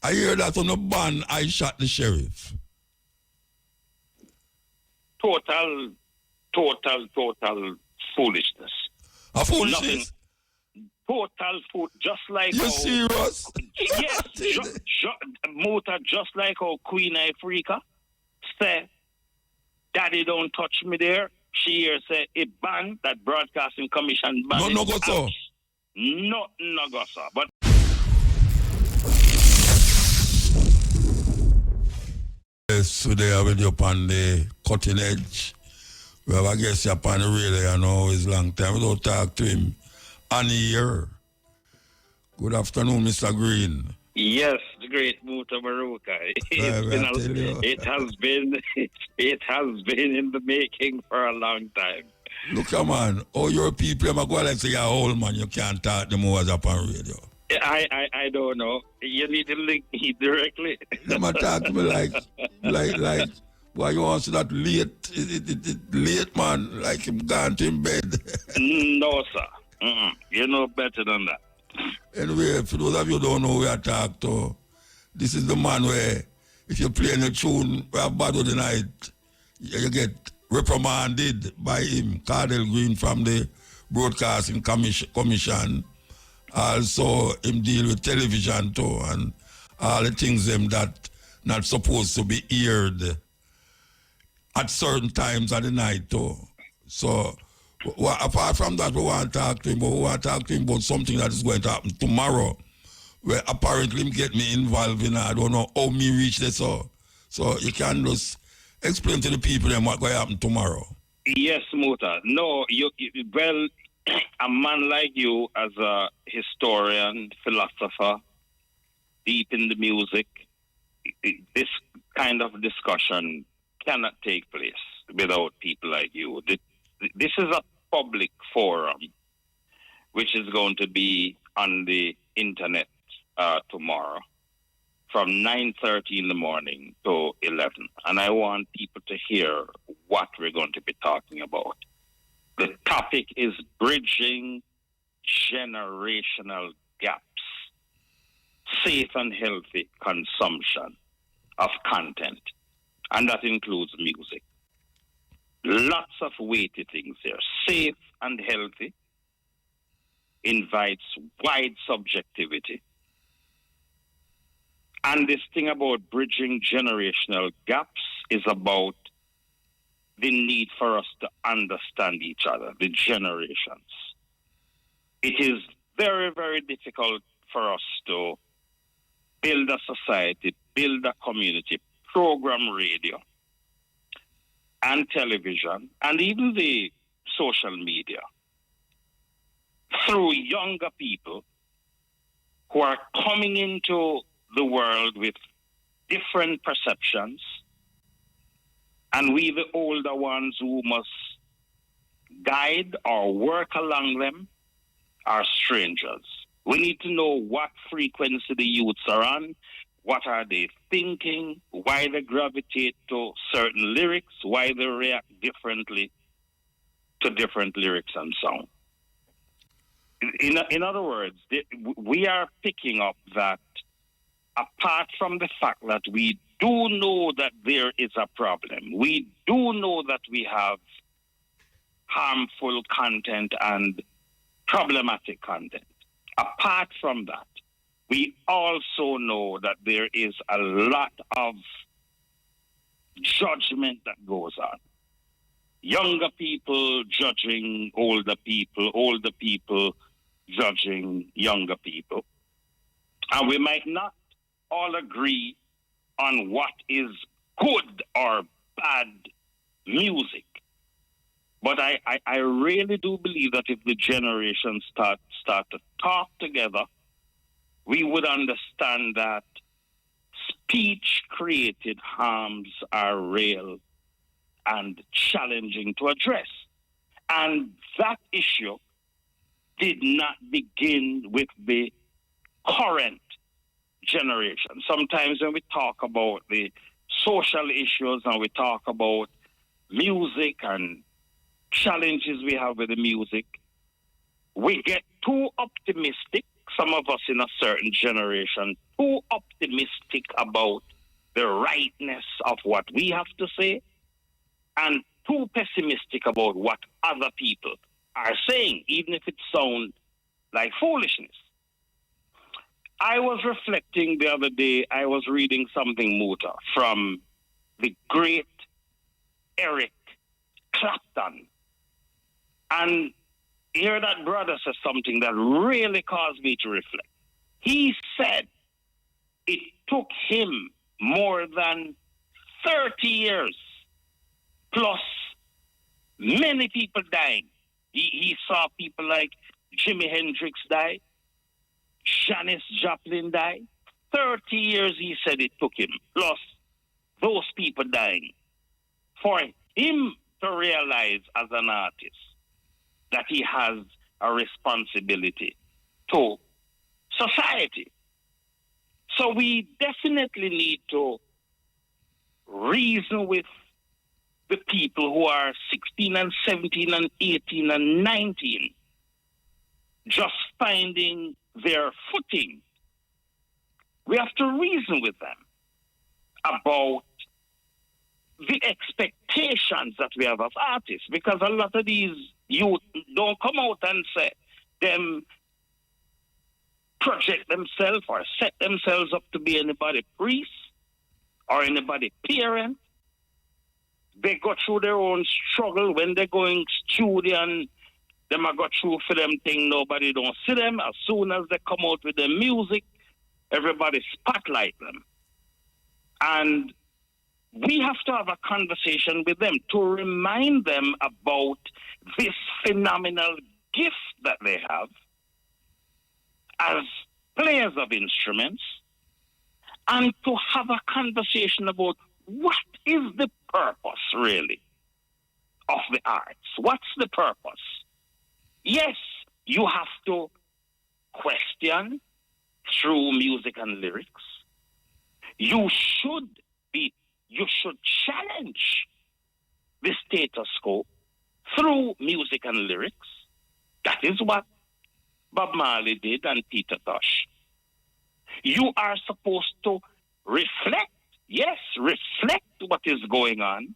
I hear that on the ban, I shot the sheriff. Total foolishness. A foolishness? Nothing. Total fool. Just like You how, serious? yes, Muta, just like how Queen Africa say, "Daddy, don't touch me there." She here say, "A ban that Broadcasting Commission ban." No go so. No go so. But yes, today I with you upon the cutting edge. We have a guest upon the radio, you know, it's long time. We don't talk to him. And here. Good afternoon, Mr. Green. yes, the great Mutabaruka. It has been in the making for a long time. Look, man, all your people, I'm going to say you're old, man. You can't talk them over upon radio. I don't know. You need to link me directly. Them talk to me like, why you want to that late? It late, man, like him gone to him bed. No, sir. You know better than that. Anyway, for those of you who don't know who I talk to, this is the man where if you play a tune where bad the night, you get reprimanded by him, Cardell Green from the Broadcasting Commission. Also, him deal with television too, and all the things them that not supposed to be aired at certain times of the night too. So, apart from that, we want to talk to him, but we want to talk to him about something that is going to happen tomorrow, where apparently him get me involved in. I don't know how me reach this. So you can just explain to the people then what's going to happen tomorrow. Yes, Muta. No, well, a man like you as a historian, philosopher, deep in the music, this kind of discussion cannot take place without people like you. This is a public forum, which is going to be on the internet tomorrow from 9:30 in the morning to 11. And I want people to hear what we're going to be talking about. The topic is bridging generational gaps, safe and healthy consumption of content. And that includes music. Lots of weighty things here. Safe and healthy invites wide subjectivity. And this thing about bridging generational gaps is about the need for us to understand each other, the generations. It is very, very difficult for us to build a society, build a community, program radio and television, and even the social media, through younger people who are coming into the world with different perceptions, and we, the older ones who must guide or work along them, are strangers. We need to know what frequency the youths are on, what are they thinking, why they gravitate to certain lyrics, why they react differently to different lyrics and sound. In other words, we are picking up that apart from the fact that we do know that there is a problem, we do know that we have harmful content and problematic content. Apart from that, we also know that there is a lot of judgment that goes on. Younger people judging older people judging younger people. And we might not all agree on what is good or bad music. But I really do believe that if the generations start to talk together, we would understand that speech-created harms are real and challenging to address. And that issue did not begin with the current generation. Sometimes when we talk about the social issues and we talk about music and challenges we have with the music, we get too optimistic. Some of us in a certain generation too optimistic about the rightness of what we have to say and too pessimistic about what other people are saying, even if it sounds like foolishness. I was reflecting the other day, I was reading something, Muta, from the great Eric Clapton. And here that brother says something that really caused me to reflect. He said it took him more than 30 years plus many people dying. He saw people like Jimi Hendrix die, Janis Joplin die. 30 years, he said it took him, plus those people dying, for him to realize as an artist that he has a responsibility to society. So we definitely need to reason with the people who are 16 and 17 and 18 and 19, just finding their footing. We have to reason with them about the expectations that we have as artists, because a lot of these youth don't come out and say them project themselves or set themselves up to be anybody priest or anybody parent. They go through their own struggle when they're going studio, and them a go through for them thing, nobody don't see them. As soon as they come out with their music, everybody spotlight them. And we have to have a conversation with them to remind them about this phenomenal gift that they have as players of instruments, and to have a conversation about what is the purpose, really, of the arts. What's the purpose? Yes, you have to question through music and lyrics. You should challenge the status quo through music and lyrics. That is what Bob Marley did and Peter Tosh. You are supposed to reflect what is going on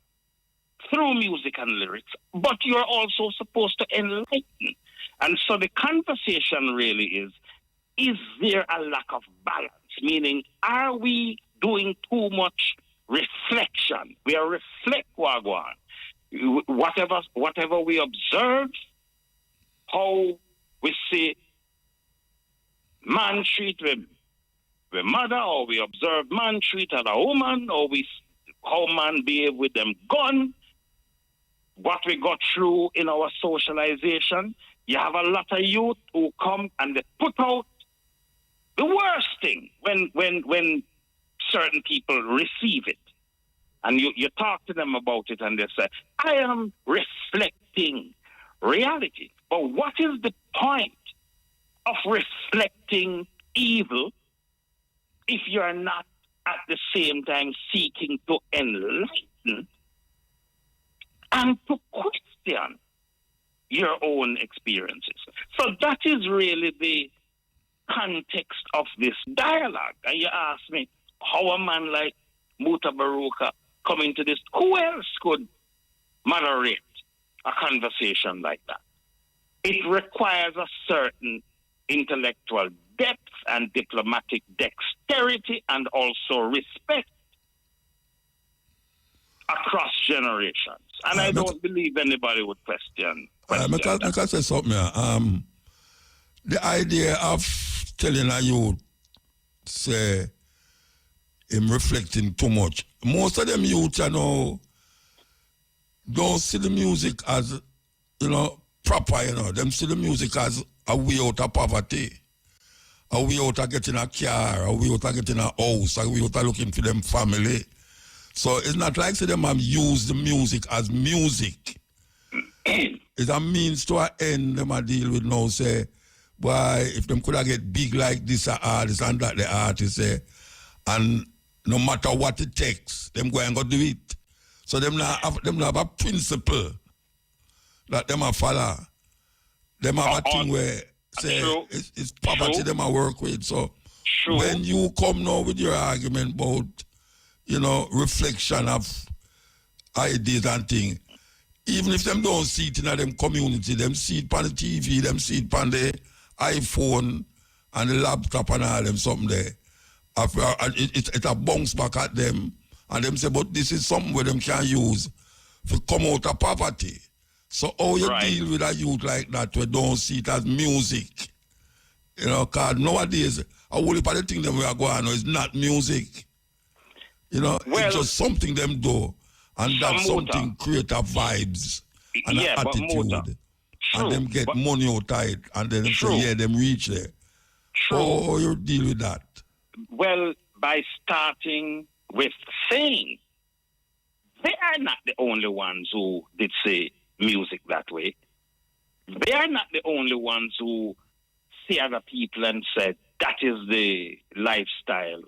through music and lyrics, but you're also supposed to enlighten. And so the conversation really is there a lack of balance? Meaning, are we doing too much reflection? We are reflect wagwan. Whatever we observe, how we see man treat the mother, or we observe man treat a woman, or how man behave with them gun, what we got through in our socialization. You have a lot of youth who come and they put out the worst thing when certain people receive it. And you talk to them about it and they say, I am reflecting reality. But what is the point of reflecting evil if you are not at the same time seeking to enlighten and to question your own experiences? So that is really the context of this dialogue. And you ask me, how a man like Mutabaruka come into this? Who else could moderate a conversation like that? It requires a certain intellectual depth and diplomatic dexterity and also respect across generations. And I don't believe anybody would question that. Like I say something here. The idea of telling a youth, say, him reflecting too much. Most of them youth, don't see the music as, proper, Them see the music as a way out of poverty, a way out of getting a car, a way out of getting a house, a way out of looking for them family. So it's not like say them have used the music as music. It's a means to an end them a deal with now, say, why if them could have get big like this artist and that the artist say, and no matter what it takes, them go and go do it. So them have a principle that them a follow. Them have a thing where say it's poverty them a work with. So True. When you come now with your argument about, reflection of ideas and things, even if them don't see it in them community, them see it on the TV, them see it on the iPhone and the laptop and all them something there. It a bounce back at them, and them say, but this is something where them can use to come out of poverty. So how you deal with a youth like that who don't see it as music? Because nowadays, a whole heap of the thing them we are going on is not music. It's just something them do. And that something create a vibes and an attitude. And them get money out of it. And then them say, yeah, them reach there. True. How you deal with that? Well, by starting with saying, they are not the only ones who did say music that way. They are not the only ones who see other people and said, that is the lifestyle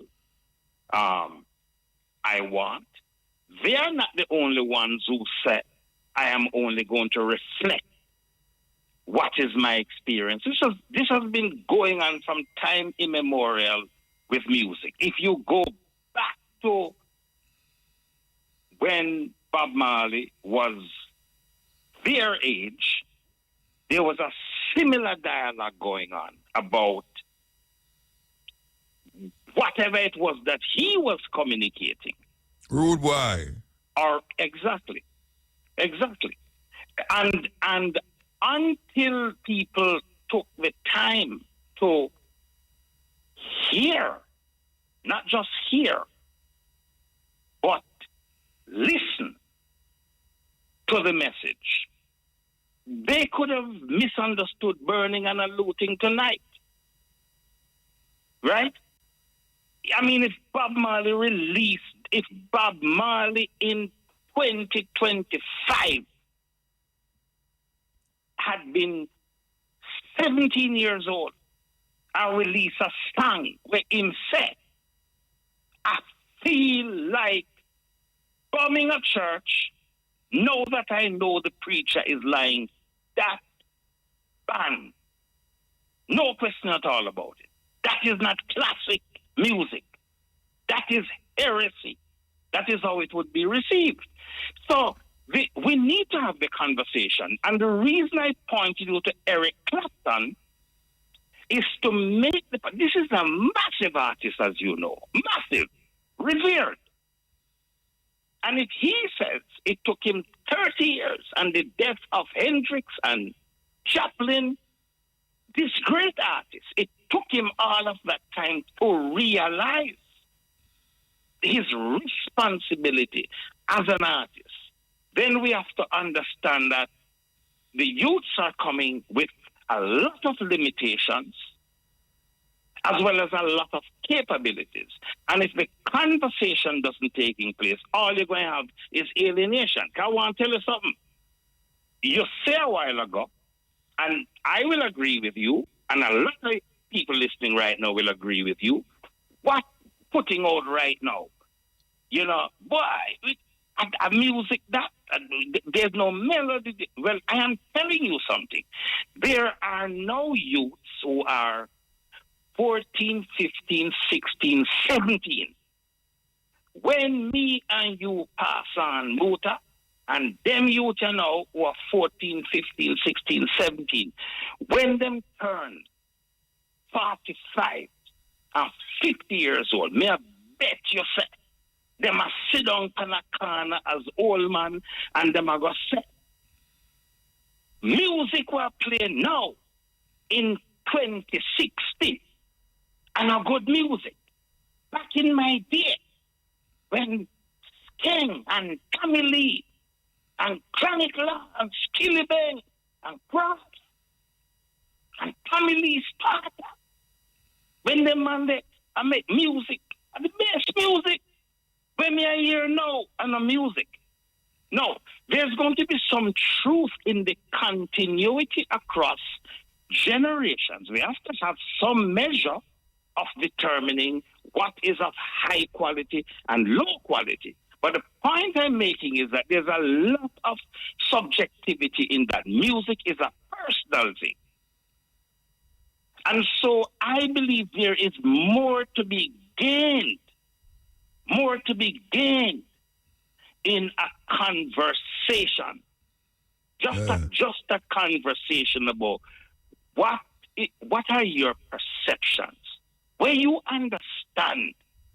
I want. They are not the only ones who said, I am only going to reflect what is my experience. This has been going on from time immemorial with music. If you go back to when Bob Marley was their age, there was a similar dialogue going on about whatever it was that he was communicating. Rude boy. Or exactly. And until people took the time to hear, not just hear, but listen to the message, they could have misunderstood burning and looting tonight. Right? I mean, if Bob Marley in 2025 had been 17 years old and released a song where him said, I feel like bombing a church, know that I know the preacher is lying. That ban. No question at all about it. That is not classic music. That is heresy. That is how it would be received. So we need to have the conversation. And the reason I pointed you to Eric Clapton is to make this is a massive artist, as you know. Massive. Revered. And if he says it took him 30 years and the death of Hendrix and Chaplin, this great artist, it took him all of that time to realize his responsibility as an artist. Then we have to understand that the youths are coming with a lot of limitations as well as a lot of capabilities. And if the conversation doesn't take place, all you're going to have is alienation. I want to tell you something. You said a while ago, and I will agree with you, and a lot of people listening right now will agree with you, what putting out right now, a music that, there's no melody. Well, I am telling you something. There are no youths who are 14, 15, 16, 17. When me and you pass on Muta, and them youth now who are 14, 15, 16, 17, when them turn 45 and 50 years old, may I bet you say, them a sit down in a corner as old man, and them a go say, music we're playing now in 2060, and a good music. Back in my day, when King and Tommy Lee and Chronic Law and Skilly Bang and Cross and Tommy Lee started, when them man they make music, the best music, when me I hear now and the music. No, there's going to be some truth in the continuity across generations. We have to have some measure of determining what is of high quality and low quality. But the point I'm making is that there's a lot of subjectivity in that. Music is a personal thing. And so I believe there is more to be gained, in a conversation. Just a conversation about what are your perceptions, where you understand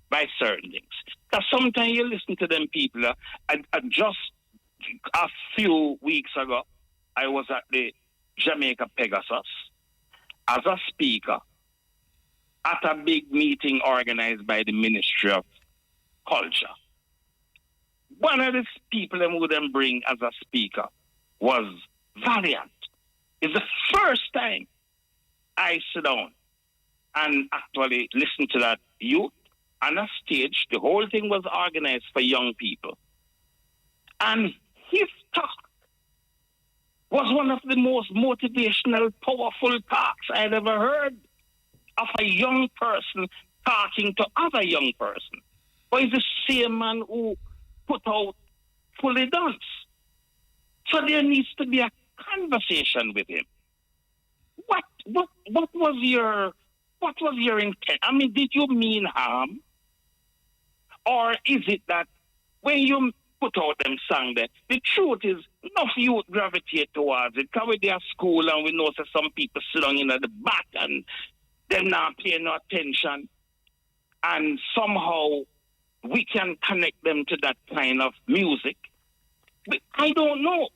by certain things. Because sometimes you listen to them people. Just a few weeks ago, I was at the Jamaica Pegasus as a speaker at a big meeting organized by the Ministry of Culture. One of the people who them bring as a speaker was Valiant. It's the first time I sit down and actually listen to that youth on a stage. The whole thing was organized for young people. And his talk was one of the most motivational, powerful talks I'd ever heard of a young person talking to other young person. But it's the same man who put out Fully Done. So there needs to be a conversation with him. What was your intent? I mean, did you mean harm? Or is it that when you put out them song there, the truth is enough youth gravitate towards it. Because we're at school and we know that some people sit down in the back and they're not paying no attention. And somehow we can connect them to that kind of music. But I don't know.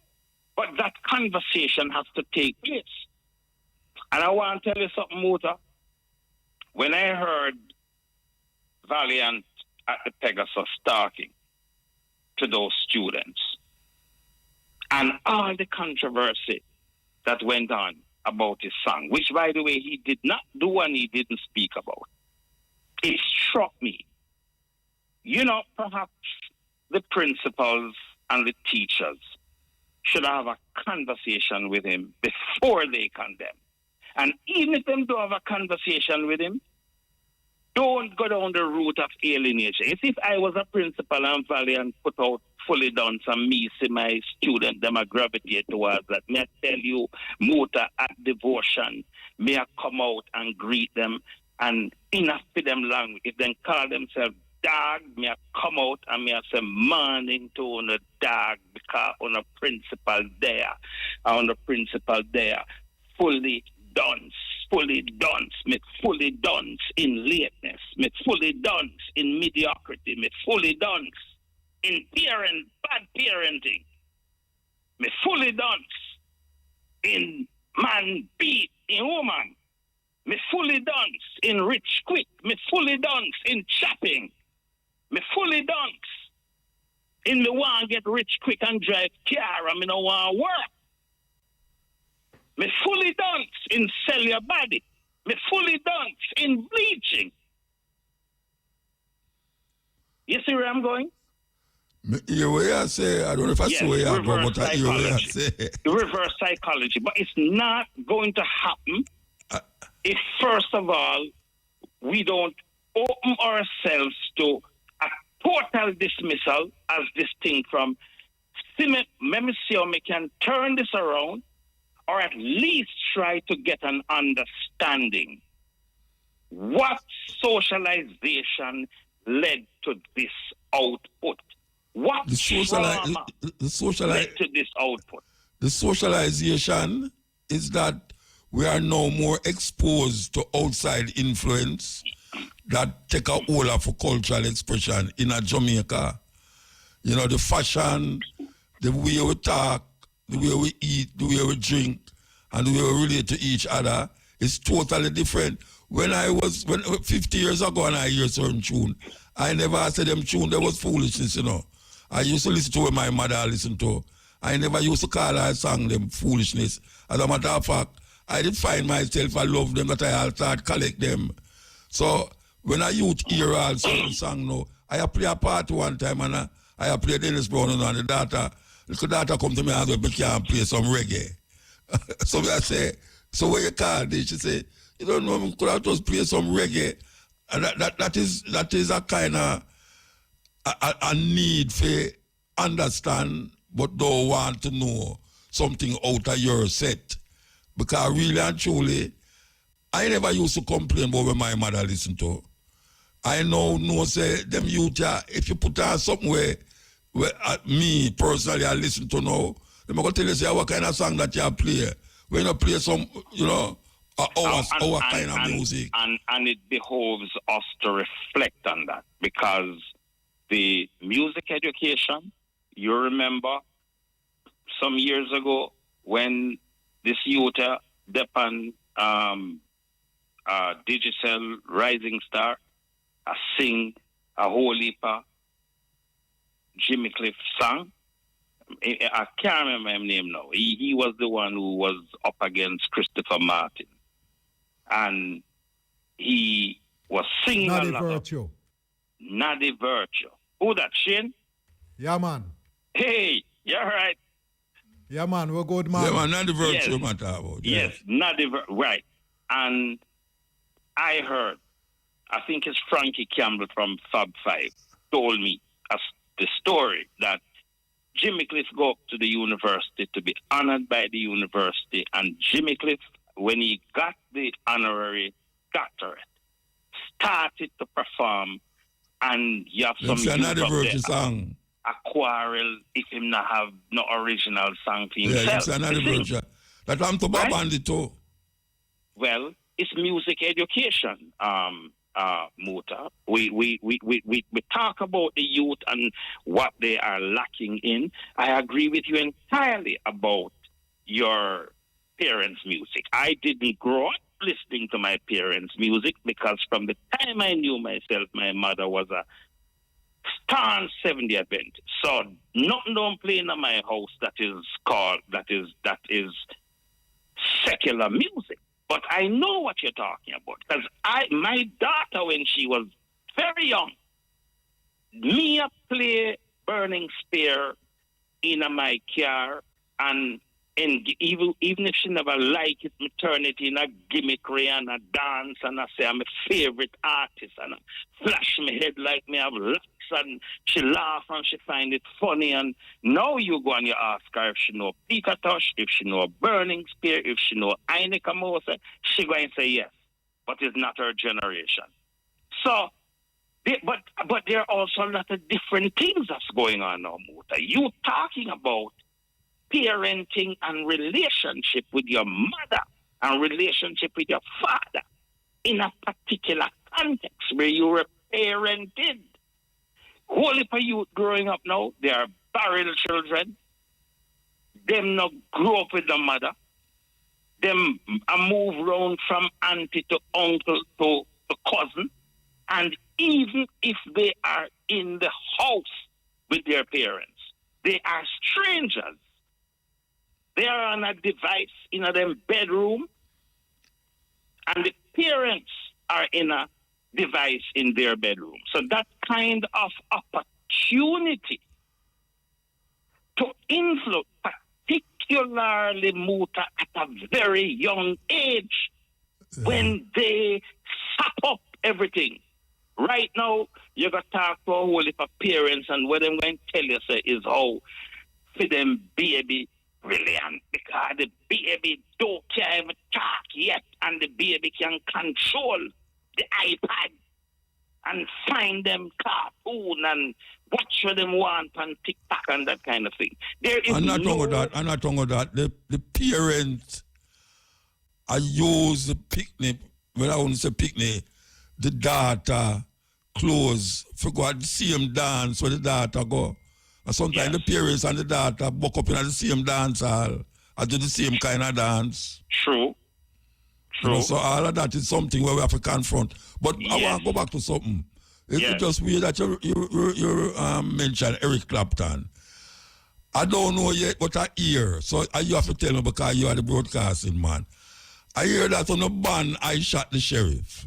But that conversation has to take place. And I want to tell you something, Muta. When I heard Valiant at the Pegasus talking to those students and all the controversy that went on about his song, which, by the way, he did not do and he didn't speak about, it struck me. You know, perhaps the principals and the teachers should have a conversation with him before they condemn. And even if them don't have a conversation with him, don't go down the route of alienation. It's if I was a principal and Valiant put out Fully Done, and me see my student, them a gravitate towards that. May I tell you, Muta at devotion, may I come out and greet them and enough for them language. If they call themselves dog, may I come out and may I say morning to on the dog because on the principal there, fully done, me fully done in lateness, me fully done in mediocrity, me fully done in bad parenting, me fully done in man beat in woman, me fully done in rich quick, me fully done in chopping, me fully done in me want get rich quick and drive car and me no want work. Me fully done in sell your body. Me fully done in bleaching. You see where I'm going? The way I say, I don't know if I see where I go, but I say. Reverse psychology. But it's not going to happen if, first of all, we don't open ourselves to a total dismissal as distinct from, let me see how we can turn this around, or at least try to get an understanding. What socialization led to this output? What trauma led to this output? The socialization is that we are now more exposed to outside influence that take a hold of a cultural expression in a Jamaica. You know, the fashion, the way we talk, the way we eat, the way we drink, and the way we relate to each other is totally different. When 50 years ago and I hear certain tune, I never said them tune, there was foolishness, you know. I used to listen to what my mother listened to. I never used to call her song them foolishness. As a matter of fact, I did find myself, I love them, that I start collect them. So when I youth hear all certain song now, I play a part one time and I play Dennis Brown and the little daughter come to me and say, we can't play some reggae. So I say, so what you call this? She say, you don't know, we could have just play some reggae. And that is a kind of a need for understand, but don't want to know something out of your set. Because really and truly, I never used to complain about what my mother listened to. I know say them youth, if you put on something where me personally I listen to now, they're going to tell you say what kind of song that you play. When you play some, our kind of music. And it behoves us to reflect on that, because the music education, you remember some years ago when this youth Depan Digital Rising Star sing a whole heap of Jimmy Cliff song. I can't remember his name now. He was the one who was up against Christopher Martin. And he was singing Not a virtue. Not a virtue. Who that, Shane? Yeah, man. Hey, you're right. Yeah, man, we're good, man. Yeah, man, not the virtue, yes. man, talk about. Yes, not the right. And I heard, I think it's Frankie Campbell from Fab 5 told me the story that Jimmy Cliff go up to the university to be honored by the university, and Jimmy Cliff, when he got the honorary doctorate, started to perform, and you have some youth up there, song. A quarrel if him not have no original song for himself. Yeah, it's another version. That I'm to Right? Babandi too. Well, it's music education, Muta. We talk about the youth and what they are lacking in. I agree with you entirely about your parents' music. I didn't grow up listening to my parents' music, because from the time I knew myself, my mother was a staunch 70 Adventist. So nothing don't play in my house that is secular music. But I know what you're talking about, because my daughter, when she was very young, me a play Burning Spear in my car, and even if she never like it, me turn it in a gimmickry and a dance, and I say I'm a favorite artist, and I flash my head like me have locks, and she laugh and she find it funny. And now you go and you ask her if she know Peter Tosh, if she know Burning Spear, if she know Heineke Mose, she going to say yes, but it's not her generation. So, but there are also a lot of different things that's going on now, Muta. You talking about parenting and relationship with your mother and relationship with your father in a particular context where you were parented. Whole heap of youth growing up now, they are barrel children. Them not grow up with the mother. Them move around from auntie to uncle to cousin. And even if they are in the house with their parents, they are strangers. They are on a device in their bedroom, and the parents are in a device in their bedroom. So that kind of opportunity to influence, particularly Muta at a very young age, when they sap up everything. Right now, you got to talk to a whole heap of parents, and what I'm going to tell you say, is how for them baby brilliant, because the baby don't even talk yet, and the baby can control the iPad and find them cartoon and watch what them want on TikTok and that kind of thing. There is I'm not wrong with that. The parents I use the picnic, when I want to say picnic, the daughter clothes, forgot the same dance where the daughter go. And sometimes the parents and the daughter buck up in the same dance hall and do the same kind of dance. True. You know, so all of that is something where we have to confront. But I want to go back to something. It's just weird that you mentioned Eric Clapton. I don't know yet what I hear. So you have to tell me, because you are the broadcasting man. I hear that on the band, I Shot the Sheriff.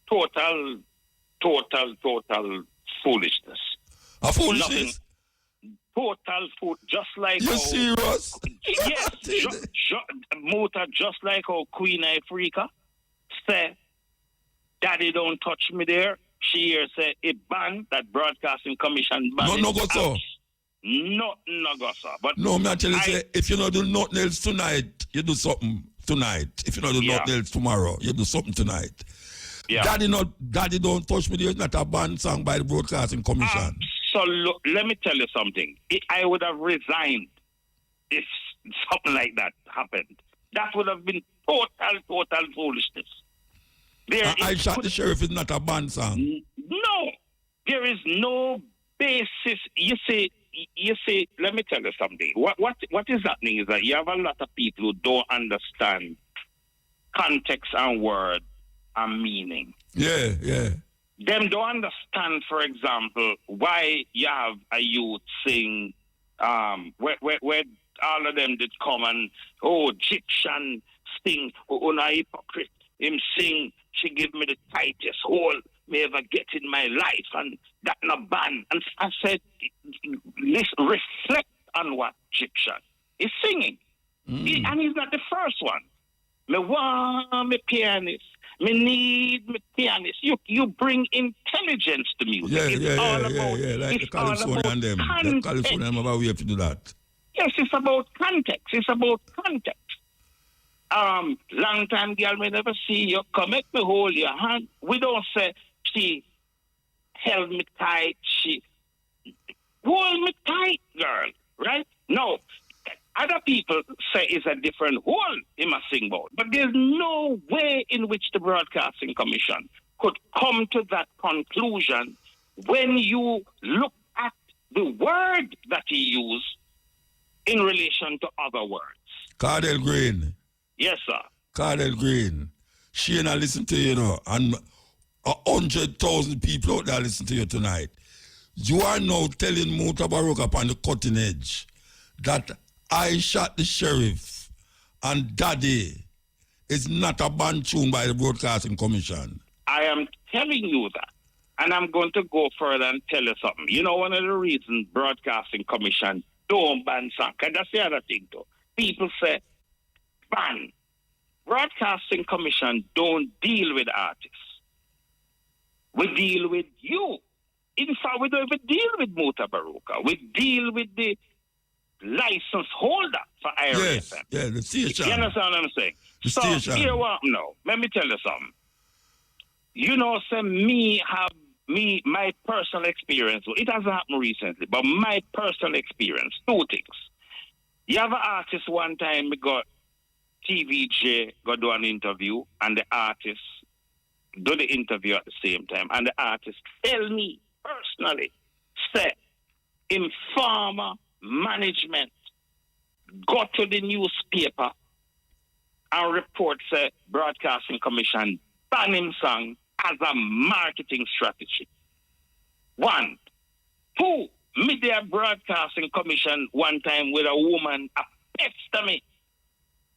Total foolishness. A foolishness? Total fool. Just like you serious? Yes. Muta, just like how Queen Ifrica say, Daddy don't touch me there. She here say, a ban, that broadcasting commission ban. No go so. No go so. But no, me actually say, if you don't do nothing else tonight, you do something tonight. If you don't do nothing else tomorrow, you do something tonight. Yeah. Daddy Don't Touch Me. There's not a banned song by the Broadcasting Commission. So look, let me tell you something. I would have resigned if something like that happened. That would have been total foolishness. I Shot the Sheriff is not a banned song. No, there is no basis. You see, let me tell you something. What is happening is that you have a lot of people who don't understand context and word and meaning. Yeah. Them don't understand, for example, why you have a youth sing, where all of them did come and, Egyptian sing, a hypocrite, him sing, she give me the tightest hole me ever get in my life, and that not ban. And I said, reflect on what Egyptian is singing. And he's not the first one. Me want me pianist. Me need me pianist. You bring intelligence to music. Like the California and them. The California have a way to do that. Yes, it's about context. Long time girl may never see you. Come make me hold your hand. We don't say she held me tight. She hold me tight, girl. Right? No. Other people say it's a different hole in must sing about. But there's no way in which the Broadcasting Commission could come to that conclusion when you look at the word that he used in relation to other words. Cardell Green. Yes, sir. Cardell Green. She and I listen to you, and 100,000 people out there listen to you tonight. You are now telling Mutabaruka upon the cutting edge that I Shot the Sheriff and Daddy is not a banned tune by the Broadcasting Commission. I am telling you that. And I'm going to go further and tell you something. You know, one of the reasons Broadcasting Commission don't ban songs, and that's the other thing too. People say, ban. Broadcasting Commission don't deal with artists. We deal with you. In fact, we don't even deal with Mutabaruka. We deal with the license holder for IRFM. Yes, the station. You understand what I'm saying? The station. Here what now? Let me tell you something. You know, my personal experience, it hasn't happened recently, but my personal experience, two things. You have an artist one time, we got TVJ, go do an interview, and the artist do the interview at the same time, and the artist tell me personally, say, informer management go to the newspaper and report, say, Broadcasting Commission ban him song as a marketing strategy. 1. 2. Media Broadcasting Commission one time with a woman pester me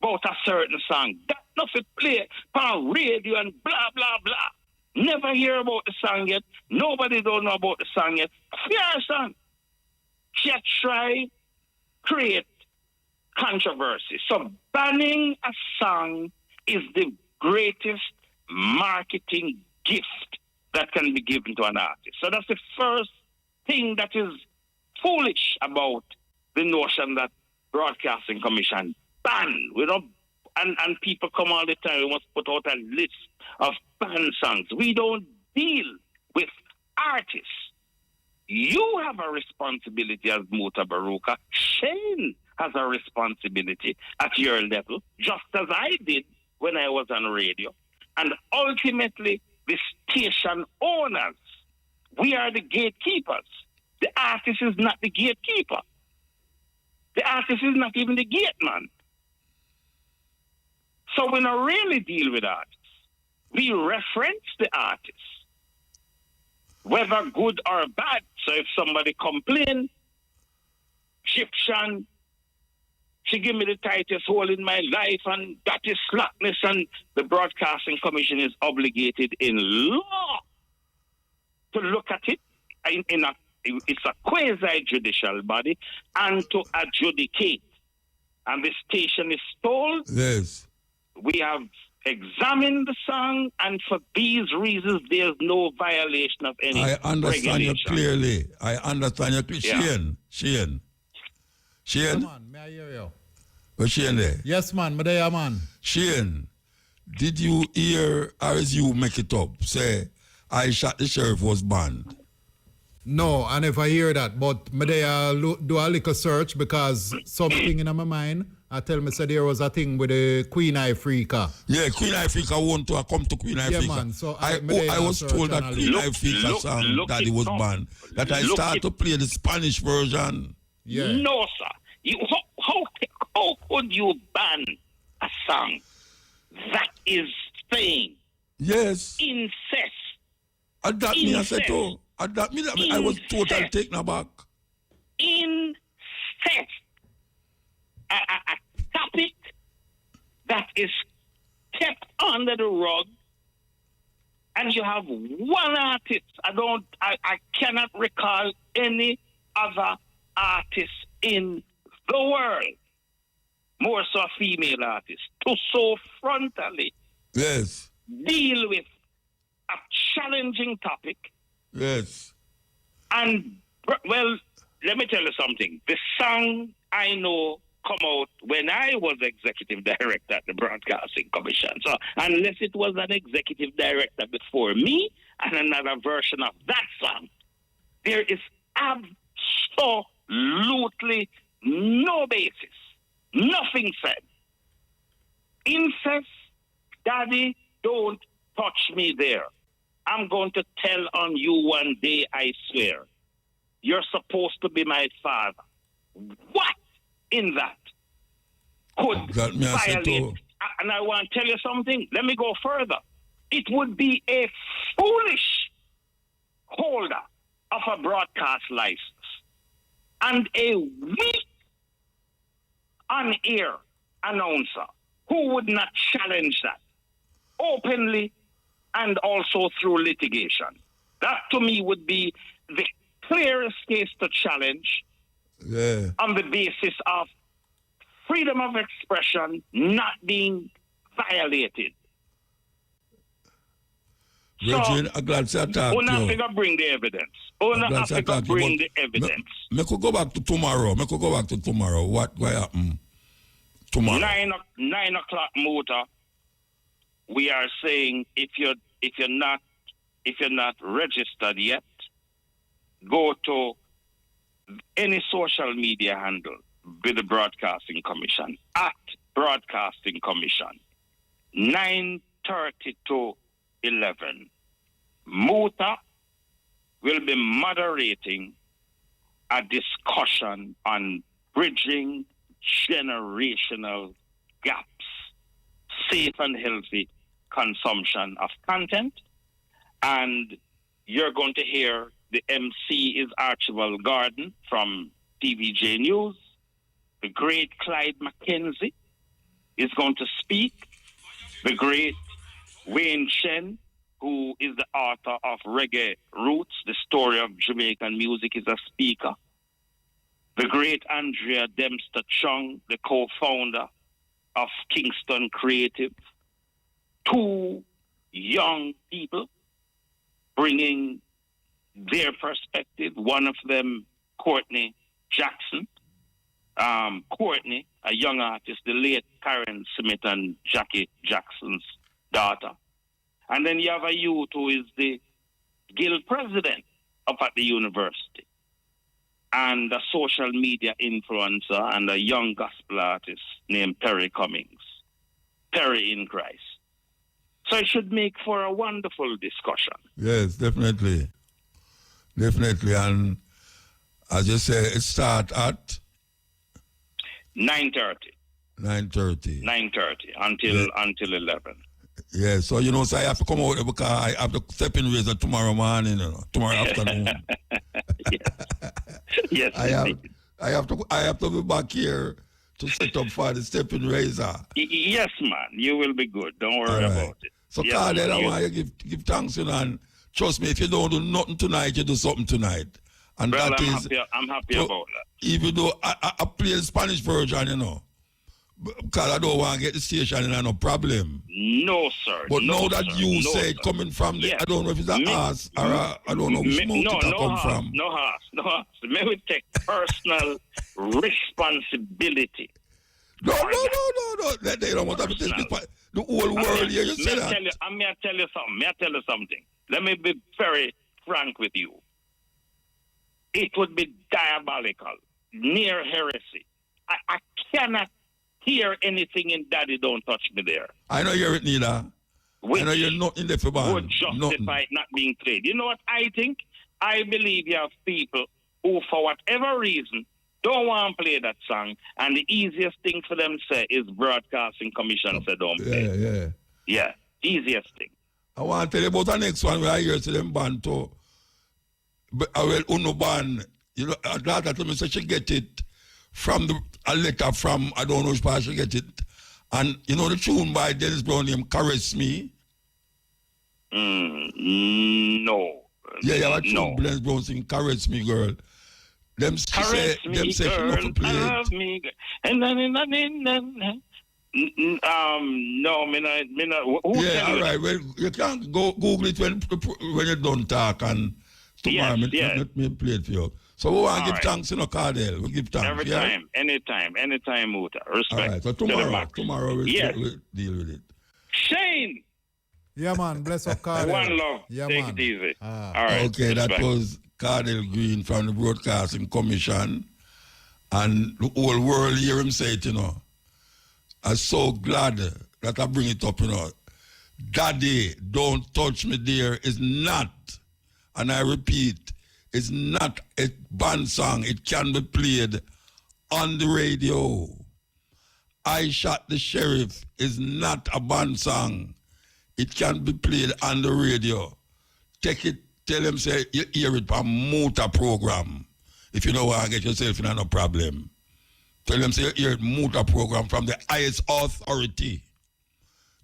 about a certain song. That nothing play on radio and blah, blah, blah. Never hear about the song yet. Nobody don't know about the song yet. Fair song. She try create controversy. So banning a song is the greatest marketing gift that can be given to an artist. So that's the first thing that is foolish about the notion that Broadcasting Commission ban. We don't, and people come all the time, we must put out a list of banned songs. We don't deal with artists. You have a responsibility as Mutabaruka. Shane has a responsibility at your level, just as I did when I was on radio. And ultimately, the station owners, we are the gatekeepers. The artist is not the gatekeeper. The artist is not even the gate man. So we don't really deal with artists. We reference the artists, whether good or bad. So if somebody complain, Egyptian, she give me the tightest hole in my life, and that is slackness, and the Broadcasting Commission is obligated in law to look at it it's a quasi-judicial body, and to adjudicate. And the station is told, yes, we have examined the song, and for these reasons, there's no violation of any I understand regulation. you clearly. I understand you clearly. Yeah. Shane. Come on, may I hear you? Was Shane there? Yes, man. Me there, man. Shane, did you hear, or is you make it up, say, I shot the sheriff was banned? No, I never hear that. But me there do a little search because something in my mind, I tell me say there was a thing with the Queen Africa. Yeah, Queen Africa want to come to Queen Africa. Man, so I was told that Queen Africa song that it was banned. That I start to play the Spanish version. Yeah. No, sir. How could you ban a song that is saying Yes. incest? And that me I said to. And that me I was totally taken aback. Incest. A topic that is kept under the rug, and you have one artist. I cannot recall any other artist in the world, more so a female artist, to so frontally Yes. deal with a challenging topic. Yes. And, well, let me tell you something. The song I know come out when I was executive director at the Broadcasting Commission. So unless it was an executive director before me and another version of that song, there is absolutely no basis. Nothing said. Incest, daddy, don't touch me there. I'm going to tell on you one day, I swear. You're supposed to be my father. What in that could violate? And I want to tell you something. Let me go further. It would be a foolish holder of a broadcast license and a weak on-air announcer who would not challenge that openly and also through litigation. That to me would be the clearest case to challenge on the basis of freedom of expression not being violated. Virgin, I'm glad to talk to you. Bring the evidence. Africa bring the evidence. Me could go back to tomorrow. What happened tomorrow? 9 o'clock motor. We are saying if you're not registered yet, go to any social media handle with the Broadcasting Commission at Broadcasting Commission. 9:30 to 11. Muta will be moderating a discussion on bridging generational gaps, safe and healthy consumption of content. And you're going to hear the MC is Archibald Garden from TVJ News. The great Clyde Mackenzie is going to speak. The great Wayne Chen, who is the author of Reggae Roots, the story of Jamaican music, is a speaker. The great Andrea Dempster Chung, the co-founder of Kingston Creative. Two young people bringing their perspective. One of them, Courtney Jackson. Courtney, a young artist, the late Karen Smith and Jackie Jackson's daughter. And then you have a youth who is the guild president up at the university, and a social media influencer and a young gospel artist named Perry Cummings. Perry in Christ. So it should make for a wonderful discussion. Yes, definitely. Definitely. And as you say, it starts at 9:30. 9:30. 9:30 until 11. Yeah, so so I have to come out there because I have to step in razor tomorrow morning, tomorrow afternoon. Yes. I have to be back here to set up for the stepping razor. Yes, man. You will be good. Don't worry about it. So, yes, Carl, I want you to give thanks, and trust me, if you don't do nothing tonight, you do something tonight. And well, that I'm happy about that. Even though I play the Spanish version, because I don't want to get the station in, no problem. No, sir. But no, now that sir. you no, say sir. Coming from the, I don't know if it's a ass or I don't know which mouth it come from. No ass. May we take personal responsibility No. They don't want to take this. The whole world here, you say that. May I tell you something? Let me be very frank with you. It would be diabolical, near heresy. I cannot hear anything in Daddy Don't Touch Me There. I know you're it neither. I know you're not in the football. Would justify it not being played. You know what I think? I believe you have people who, for whatever reason, don't want to play that song, and the easiest thing for them to say is Broadcasting Commission said don't play. Yeah, easiest thing. I want to tell you about the next one where I hear to them band too. But I will Uno band. You know, a daughter told me so she get it from a letter from, I don't know which part she get it. And you know the tune by Dennis Brown named Caress Me? No. Yeah, a tune Dennis Brown sing Caress Me, girl. Them say she not to play it. Me, no, me not. Yeah, all right. Well, you can go Google it when you don't talk, and tomorrow let me play it for you. So we want to give thanks, Cardell. We give thanks. Every time, anytime, Muta. Respect. All right, so tomorrow we'll deal with it. Shane! Yeah, man. Bless up, Cardell. One love. Yeah, Take man. it easy. All right. Okay, that was Cardell Green from the Broadcasting Commission. And the whole world hear him say it, I'm so glad that I bring it up, Daddy, Don't Touch Me There is not, and I repeat, it's not a band song. It can be played on the radio. I Shot the Sheriff is not a band song. It can be played on the radio. Take it, tell them, say, you hear it from Muta program. If you don't want to get yourself in no problem. Tell them, say, you hear it Muta program from the highest authority.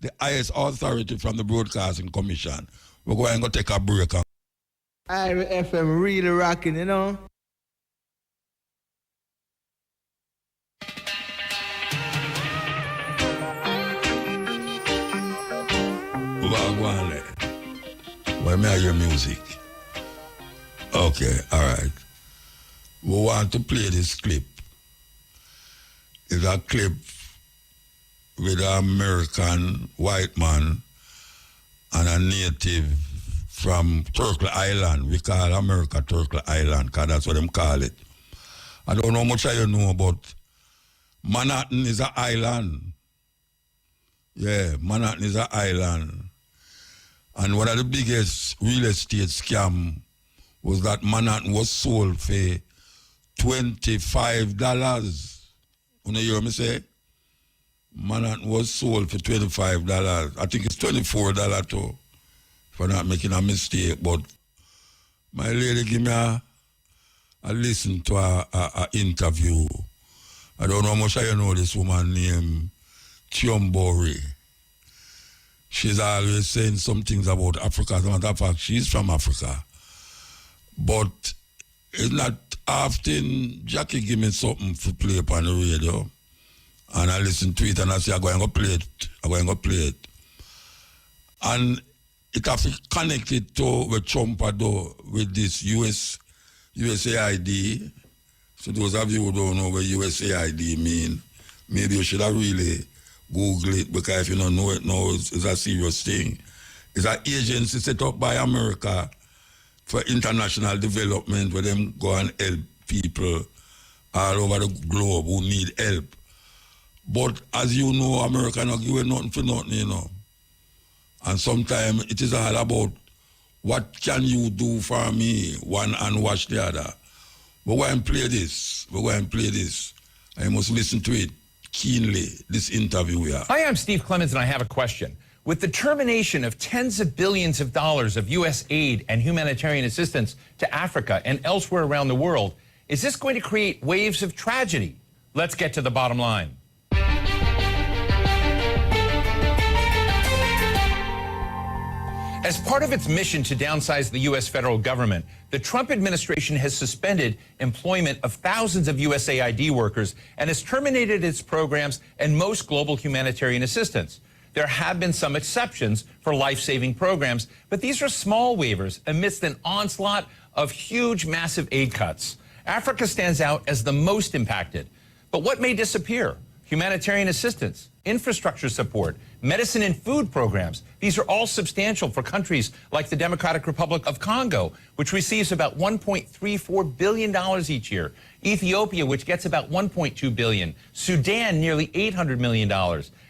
The highest authority from the Broadcasting Commission. We're going to take a break. Ira FM really rocking, Why may I hear music? Okay, all right. We want to play this clip. It's a clip with an American white man and a native from Turtle Island. We call America Turtle Island because that's what them call it. I don't know much you know, but Manhattan is an island. Yeah, Manhattan is an island. And one of the biggest real estate scam was that Manhattan was sold for $25. You hear me say? Manhattan was sold for $25. I think it's $24 too, if I'm not making a mistake. But my lady give me a listen to a interview. I don't know how much I know this woman named Mutabaruka. She's always saying some things about Africa. As a matter of fact, she's from Africa. But it's not often Jackie give me something to play upon the radio. And I listen to it and I say, I'm going to play it. And it has to connect it to the Trumpado with this USAID. So those of you who don't know what USAID mean, maybe you should have really Google it, because if you don't know it now, it's a serious thing. It's an agency set up by America for international development, where them go and help people all over the globe who need help. But as you know, America not give nothing for nothing, And sometimes it is all about what can you do for me, one and watch the other. We're going to play this. I must listen to it keenly, this interview here. Hi, I'm Steve Clemens, and I have a question. With the termination of tens of billions of dollars of U.S. aid and humanitarian assistance to Africa and elsewhere around the world, is this going to create waves of tragedy? Let's get to the bottom line. As part of its mission to downsize the U.S. federal government, the Trump administration has suspended employment of thousands of USAID workers and has terminated its programs and most global humanitarian assistance. There have been some exceptions for life-saving programs, but these are small waivers amidst an onslaught of huge, massive aid cuts. Africa stands out as the most impacted. But what may disappear? humanitarian assistance, infrastructure support, medicine and food programs. These are all substantial for countries like the Democratic Republic of Congo, which receives about $1.34 billion each year. Ethiopia, which gets about $1.2 billion. Sudan, nearly $800 million.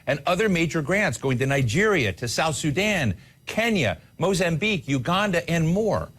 And other major grants going to Nigeria, to South Sudan, Kenya, Mozambique, Uganda, and more.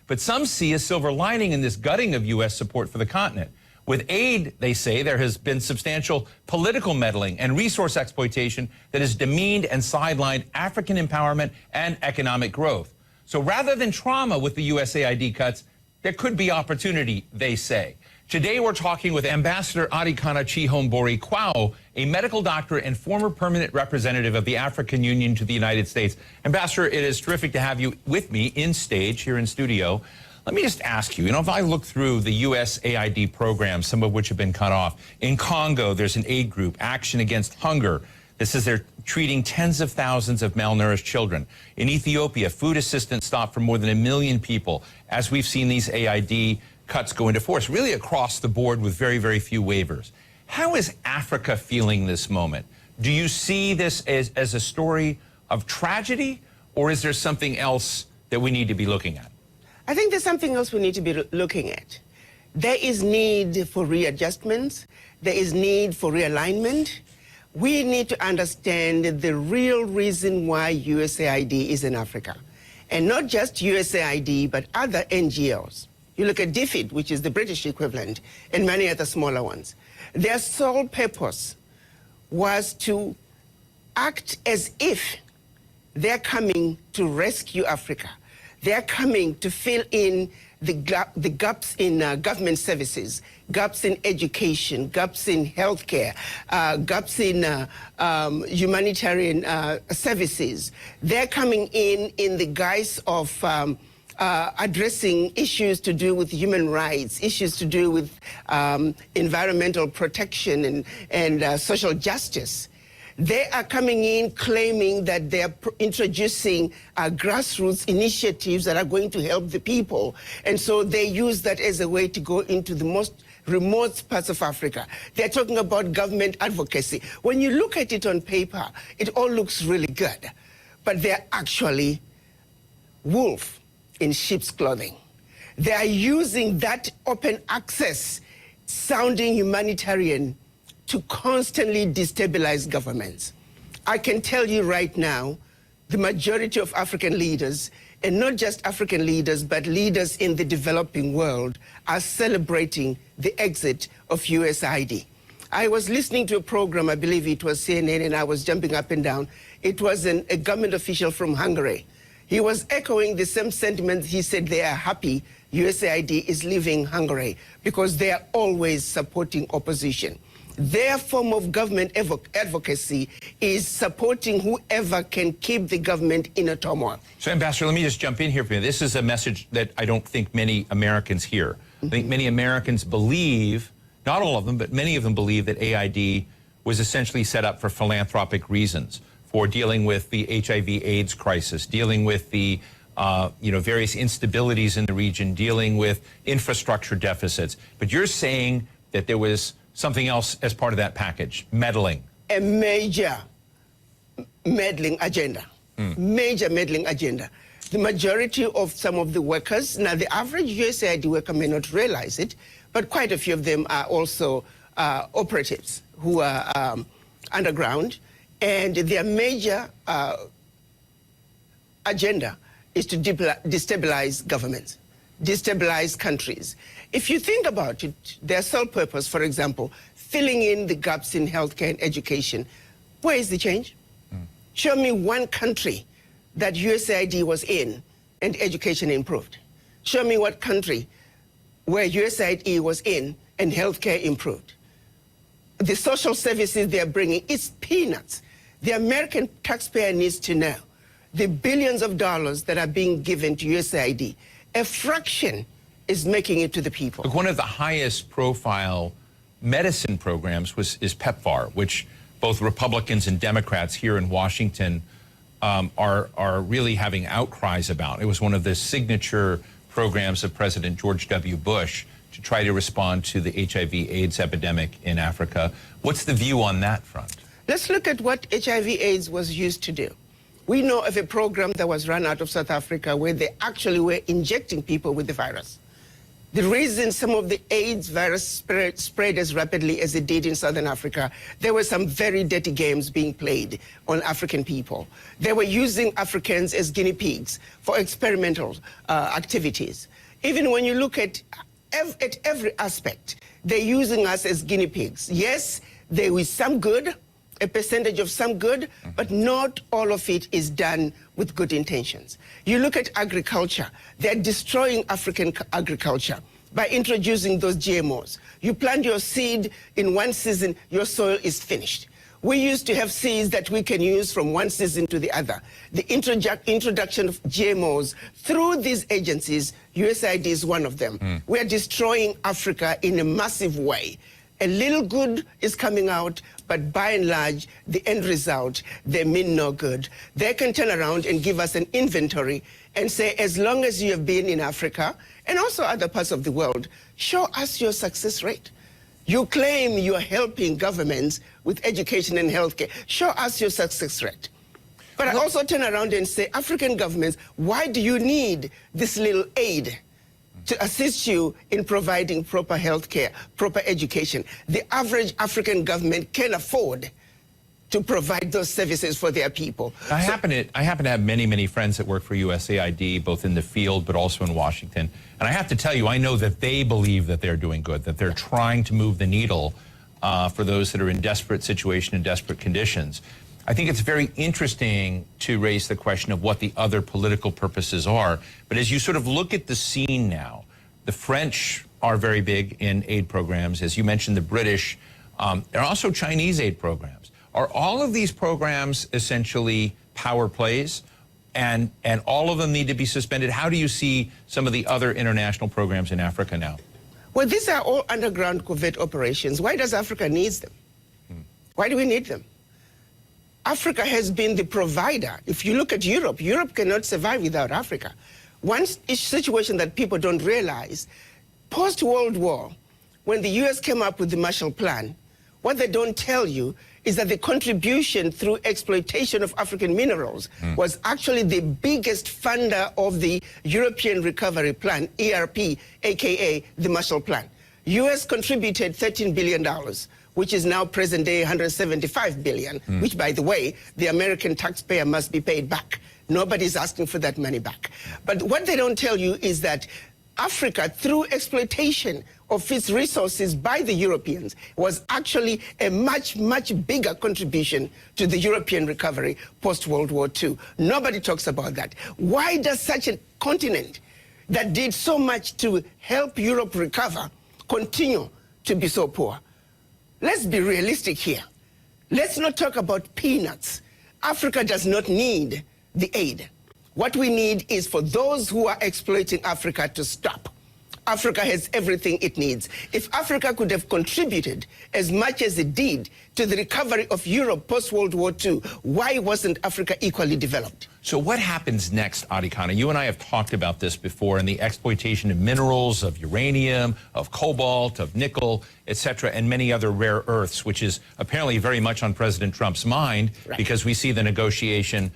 But some see a silver lining in this gutting of U.S. support for the continent. With aid, they say, there has been substantial political meddling and resource exploitation that has demeaned and sidelined African empowerment and economic growth. So rather than trauma with the USAID cuts, there could be opportunity, they say. Today, we're talking with Ambassador Adikana Chihombori Kwao, a medical doctor and former permanent representative of the African Union to the United States. Ambassador, it is terrific to have you with me in stage here in studio. Let me just ask you, if I look through the USAID programs, some of which have been cut off, in Congo, there's an aid group, Action Against Hunger. This is they're treating tens of thousands of malnourished children. In Ethiopia, food assistance stopped for more than 1 million people, as we've seen these AID cuts go into force, really across the board with very, very few waivers. How is Africa feeling this moment? Do you see this as a story of tragedy, or is there something else that we need to be looking at? I think there's something else we need to be looking at. There is need for readjustments. There is need for realignment. We need to understand the real reason why USAID is in Africa. And not just USAID, but other NGOs. You look at DFID, which is the British equivalent, and many other smaller ones. Their sole purpose was to act as if they're coming to rescue Africa. They're coming to fill in the gaps in government services, gaps in education, gaps in healthcare, gaps in humanitarian services. They're coming in the guise of addressing issues to do with human rights, issues to do with environmental protection and social justice. They are coming in claiming that they're introducing grassroots initiatives that are going to help the people. And so they use that as a way to go into the most remote parts of Africa. They're talking about government advocacy. When you look at it on paper, it all looks really good. But they're actually wolf in sheep's clothing. They are using that open access sounding humanitarian to constantly destabilize governments. I can tell you right now, the majority of African leaders, and not just African leaders, but leaders in the developing world, are celebrating the exit of USAID. I was listening to a program, I believe it was CNN, and I was jumping up and down. It was a government official from Hungary. He was echoing the same sentiments. He said they are happy USAID is leaving Hungary because they are always supporting opposition. Their form of government advocacy is supporting whoever can keep the government in a turmoil. So, Ambassador, let me just jump in here for you. This is a message that I don't think many Americans hear. I think many Americans believe, not all of them, but many of them believe that AID was essentially set up for philanthropic reasons, for dealing with the HIV/AIDS crisis, dealing with the various instabilities in the region, dealing with infrastructure deficits. But you're saying that there was something else as part of that package, meddling. A major meddling agenda, major meddling agenda. The majority of some of the workers, now the average USAID worker may not realize it, but quite a few of them are also operatives who are underground, and their major agenda is to destabilize governments, destabilize countries. If you think about it, their sole purpose, for example, filling in the gaps in healthcare and education, where is the change? Show me one country that USAID was in and education improved. Show me what country where USAID was in and healthcare improved. The social services they're bringing, it's peanuts. The American taxpayer needs to know the billions of dollars that are being given to USAID, a fraction is making it to the people. Look, one of the highest profile medicine programs is PEPFAR, which both Republicans and Democrats here in Washington are really having outcries about. It was one of the signature programs of President George W. Bush to try to respond to the HIV/AIDS epidemic in Africa. What's the view on that front? Let's look at what HIV/AIDS was used to do. We know of a program that was run out of South Africa where they actually were injecting people with the virus. The reason some of the AIDS virus spread as rapidly as it did in Southern Africa, there were some very dirty games being played on African people. They were using Africans as guinea pigs for experimental activities. Even when you look at every aspect, they're using us as guinea pigs. Yes, there is some good, a percentage of some good, but not all of it is done with good intentions. You look at agriculture, they're destroying African agriculture by introducing those GMOs. You plant your seed in one season, your soil is finished. We used to have seeds that we can use from one season to the other. The introduction of GMOs through these agencies, USAID is one of them. We are destroying Africa in a massive way. A little good is coming out, but by and large, the end result, they mean no good. They can turn around and give us an inventory and say, as long as you have been in Africa and also other parts of the world, show us your success rate. You claim you are helping governments with education and healthcare. Show us your success rate. But I also turn around and say, African governments, why do you need this little aid to assist you in providing proper health care, proper education? The average African government can afford to provide those services for their people. I happen to have many friends that work for USAID, both in the field but also in Washington. And I have to tell you, I know that they believe that they're doing good, that they're trying to move the needle for those that are in desperate situation and desperate conditions. I think it's very interesting to raise the question of what the other political purposes are. But as you sort of look at the scene now, the French are very big in aid programs. As you mentioned, the British, there are also Chinese aid programs. Are all of these programs essentially power plays, and all of them need to be suspended? How do you see some of the other international programs in Africa now? Well, these are all underground covert operations. Why does Africa need them? Why do we need them? Africa has been the provider. If you look at Europe, Europe cannot survive without Africa. One situation that people don't realize, post-World War, when the US came up with the Marshall Plan, what they don't tell you is that the contribution through exploitation of African minerals was actually the biggest funder of the European Recovery Plan, ERP, aka the Marshall Plan. US contributed $13 billion. Which is now present day $175 billion, which, by the way, the American taxpayer must be paid back. Nobody's asking for that money back. But what they don't tell you is that Africa, through exploitation of its resources by the Europeans, was actually a much bigger contribution to the European recovery post-World War II. Nobody talks about that. Why does such a continent that did so much to help Europe recover continue to be so poor? Let's be realistic here. Let's not talk about peanuts. Africa does not need the aid. What we need is for those who are exploiting Africa to stop. Africa has everything it needs. If Africa could have contributed as much as it did to the recovery of Europe post-World War II, why wasn't Africa equally developed? So what happens next, Adikana? You and I have talked about this before, and the exploitation of minerals, of uranium, of cobalt, of nickel, etc., and many other rare earths, which is apparently very much on President Trump's mind, because we see the negotiation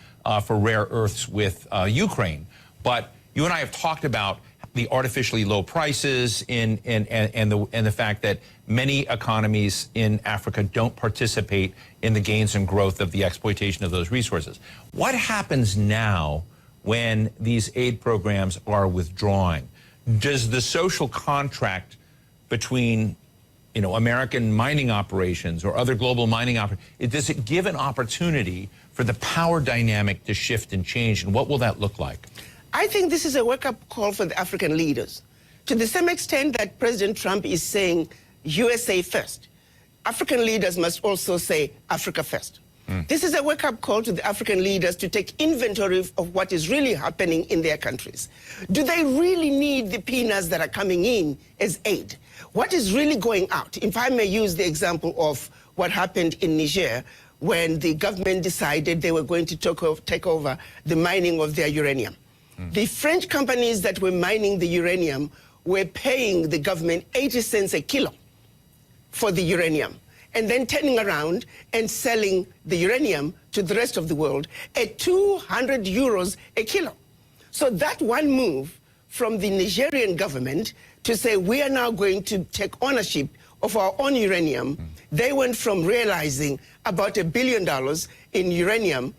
for rare earths with Ukraine. But you and I have talked about the artificially low prices and the fact that many economies in Africa don't participate in the gains and growth of the exploitation of those resources. What happens now when these aid programs are withdrawing? Does the social contract between American mining operations or other global mining operations, does it give an opportunity for the power dynamic to shift and change, and what will that look like? I think this is a wake-up call for the African leaders. To the same extent that President Trump is saying USA first, African leaders must also say Africa first. This is a wake-up call to the African leaders to take inventory of what is really happening in their countries. Do they really need the peanuts that are coming in as aid? What is really going out? If I may use the example of what happened in Niger, when the government decided they were going to take over the mining of their uranium. The French companies that were mining the uranium were paying the government 80 cents a kilo for the uranium, and then turning around and selling the uranium to the rest of the world at 200 euros a kilo. So that one move from the Nigerian government to say we are now going to take ownership of our own uranium, they went from realizing about $1 billion in uranium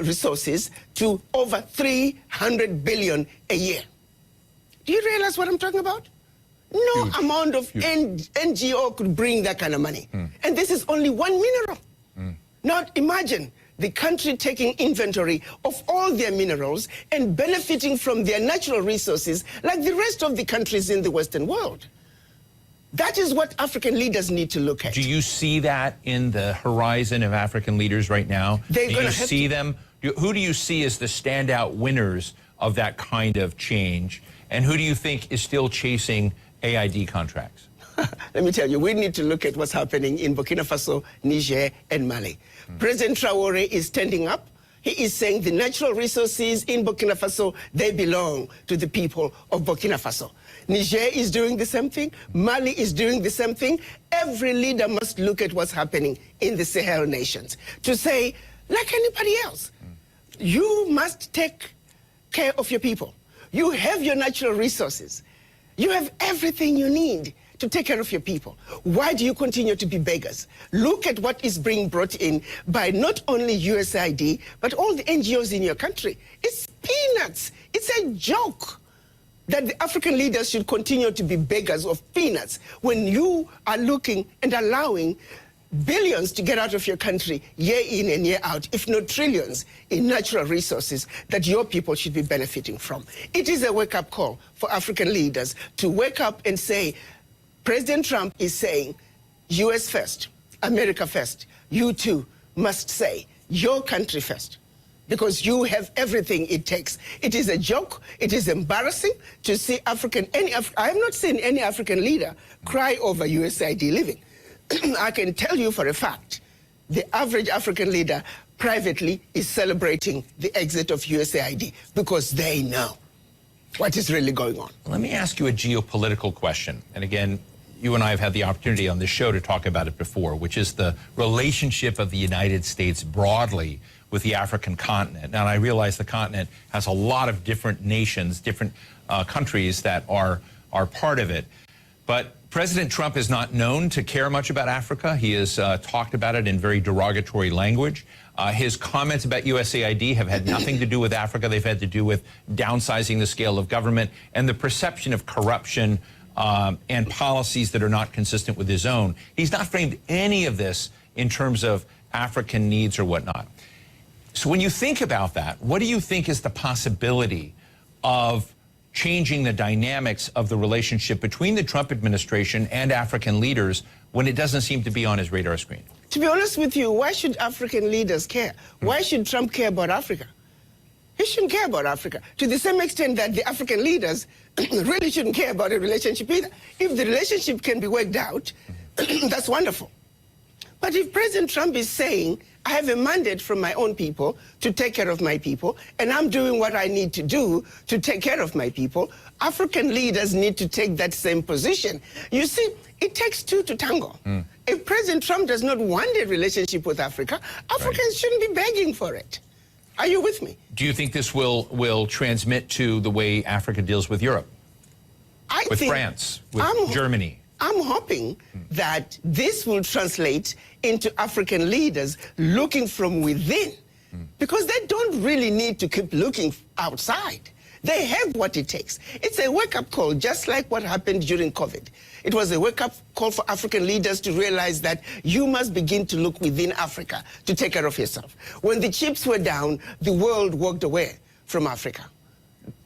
resources to over 300 billion a year. Do you realize what I'm talking about? No Huge. amount of NGO could bring that kind of money. And this is only one mineral. Now imagine the country taking inventory of all their minerals and benefiting from their natural resources like the rest of the countries in the Western world. That is what African leaders need to look at. Do you see that in the horizon of African leaders right now? They're do gonna you have see to. them? Who do you see as the standout winners of that kind of change? And who do you think is still chasing AID contracts? Let me tell you, we need to look at what's happening in Burkina Faso, Niger, and Mali. President Traore is standing up. He is saying the natural resources in Burkina Faso, they belong to the people of Burkina Faso. Niger is doing the same thing. Mali is doing the same thing. Every leader must look at what's happening in the Sahel nations to say, like anybody else, you must take care of your people. You have your natural resources. You have everything you need to take care of your people. Why do you continue to be beggars? Look at what is being brought in by not only USAID, but all the NGOs in your country. It's peanuts. It's a joke that the African leaders should continue to be beggars of peanuts when you are looking and allowing billions to get out of your country year in and year out, if not trillions, in natural resources that your people should be benefiting from. It is a wake-up call for African leaders to wake up and say, President Trump is saying, US first, America first. You too must say, your country first, because you have everything it takes. It is a joke. It is embarrassing to see I have not seen any African leader cry over USAID living. I can tell you for a fact, the average African leader privately is celebrating the exit of USAID because they know what is really going on. Let me ask you a geopolitical question. And again, you and I have had the opportunity on this show to talk about it before, which is the relationship of the United States broadly with the African continent. Now, I realize the continent has a lot of different nations, different countries that are part of it. But President Trump is not known to care much about Africa. He has talked about it in very derogatory language. His comments about USAID have had nothing to do with Africa. They've had to do with downsizing the scale of government and the perception of corruption and policies that are not consistent with his own. He's not framed any of this in terms of African needs or whatnot. So when you think about that, what do you think is the possibility of changing the dynamics of the relationship between the Trump administration and African leaders when it doesn't seem to be on his radar screen? To be honest with you, why should African leaders care? Why should Trump care about Africa? He shouldn't care about Africa to the same extent that the African leaders really shouldn't care about a relationship either. If the relationship can be worked out, that's wonderful. But if President Trump is saying, I have a mandate from my own people to take care of my people, and I'm doing what I need to do to take care of my people, African leaders need to take that same position. You see, it takes two to tango. If President Trump does not want a relationship with Africa, Africans shouldn't be begging for it. Are you with me? Do you think this will transmit to the way Africa deals with Europe? With France, with Germany? I'm hoping that this will translate into African leaders looking from within, because they don't really need to keep looking outside. They have what it takes. It's a wake-up call, just like what happened during COVID. It was a wake-up call for African leaders to realize that you must begin to look within Africa to take care of yourself. When the chips were down, the world walked away from Africa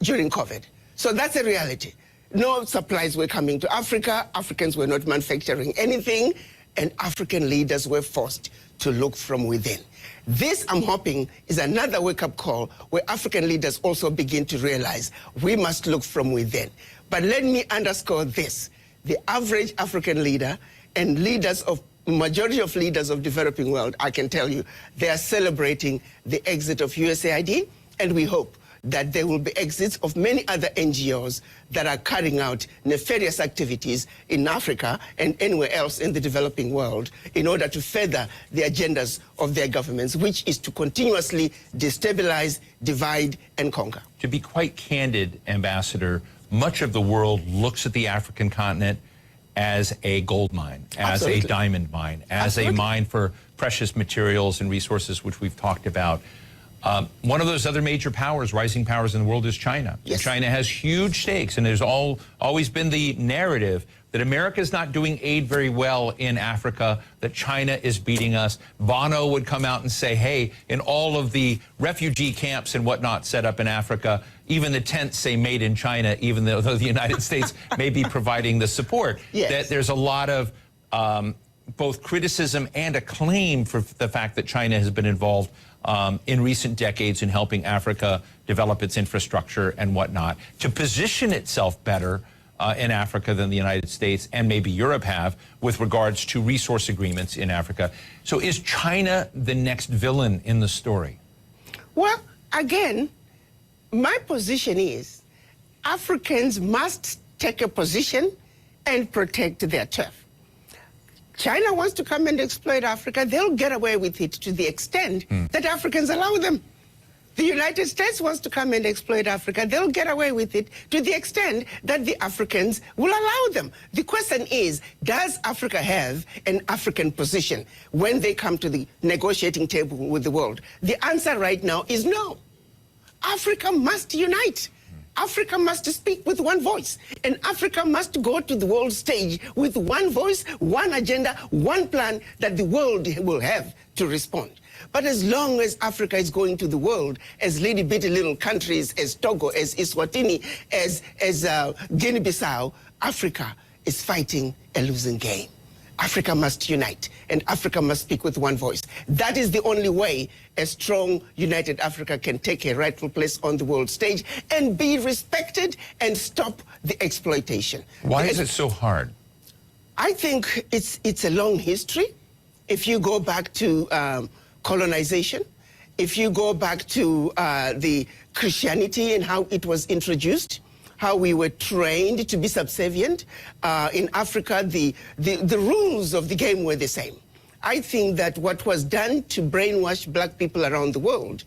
during COVID. So that's a reality. No supplies were coming to Africa. Africans were not manufacturing anything, and African leaders were forced to look from within. This, I'm hoping, is another wake-up call where African leaders also begin to realize we must look from within. But let me underscore this. The average African leader and majority of leaders of developing world, I can tell you, they are celebrating the exit of USAID, and we hope that there will be exits of many other NGOs that are carrying out nefarious activities in Africa and anywhere else in the developing world in order to further the agendas of their governments, which is to continuously destabilize, divide, and conquer. To be quite candid, Ambassador, much of the world looks at the African continent as a gold mine, as Absolutely. a diamond mine, as Absolutely. a mine for precious materials and resources, which we've talked about. One of those other major powers, rising powers in the world, is China. Yes. China has huge stakes, and there's always been the narrative that America is not doing aid very well in Africa, that China is beating us. Bono would come out and say, hey, in all of the refugee camps and whatnot set up in Africa, even the tents say made in China, even though the United States may be providing the support. Yes. That there's a lot of both criticism and acclaim for the fact that China has been involved in recent decades in helping Africa develop its infrastructure and whatnot, to position itself better in Africa than the United States and maybe Europe have with regards to resource agreements in Africa. So is China the next villain in the story? Well, again, my position is Africans must take a position and protect their turf. China wants to come and exploit Africa. They'll get away with it to the extent that Africans allow them. The United States wants to come and exploit Africa. They'll get away with it to the extent that the Africans will allow them. The question is, does Africa have an African position when they come to the negotiating table with the world? The answer right now is no. Africa must unite. Africa must speak with one voice, and Africa must go to the world stage with one voice, one agenda, one plan that the world will have to respond. But as long as Africa is going to the world as bitty little countries, as Togo, as Eswatini, as Guinea-Bissau, Africa is fighting a losing game. Africa must unite, and Africa must speak with one voice. That is the only way a strong, united Africa can take a rightful place on the world stage and be respected and stop the exploitation. Why is it so hard? I think it's a long history. If you go back to colonization, if you go back to the Christianity and how it was introduced, how we were trained to be subservient. In Africa, the rules of the game were the same. I think that what was done to brainwash black people around the world,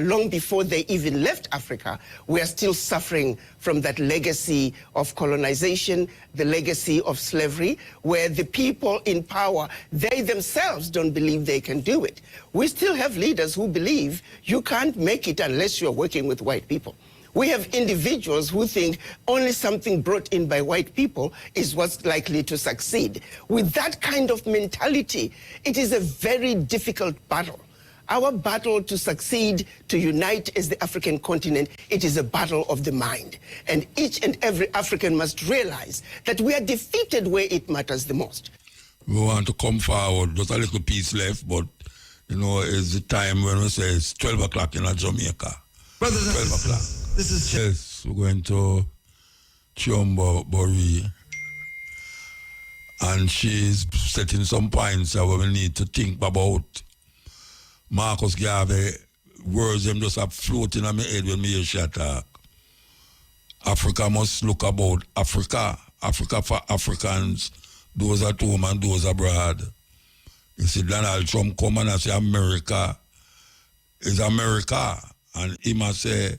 long before they even left Africa, we are still suffering from that legacy of colonization, the legacy of slavery, where the people in power, they themselves don't believe they can do it. We still have leaders who believe you can't make it unless you're working with white people. We have individuals who think only something brought in by white people is what's likely to succeed. With that kind of mentality, it is a very difficult battle. Our battle to succeed, to unite as the African continent, it is a battle of the mind. And each and every African must realize that we are defeated where it matters the most. We want to come forward, just a little piece left, but, you know, it's the time when we say it's 12 o'clock in Jamaica. Brothers and 12 o'clock. This is Yes, we're going to Mutabaruka, and she's setting some points that we need to think about. Marcus Garvey, words them just are floating on my head when me hear she talk. Africa must look about Africa. Africa for Africans, those at home and those abroad. You see Donald Trump come and say America is America, and he must say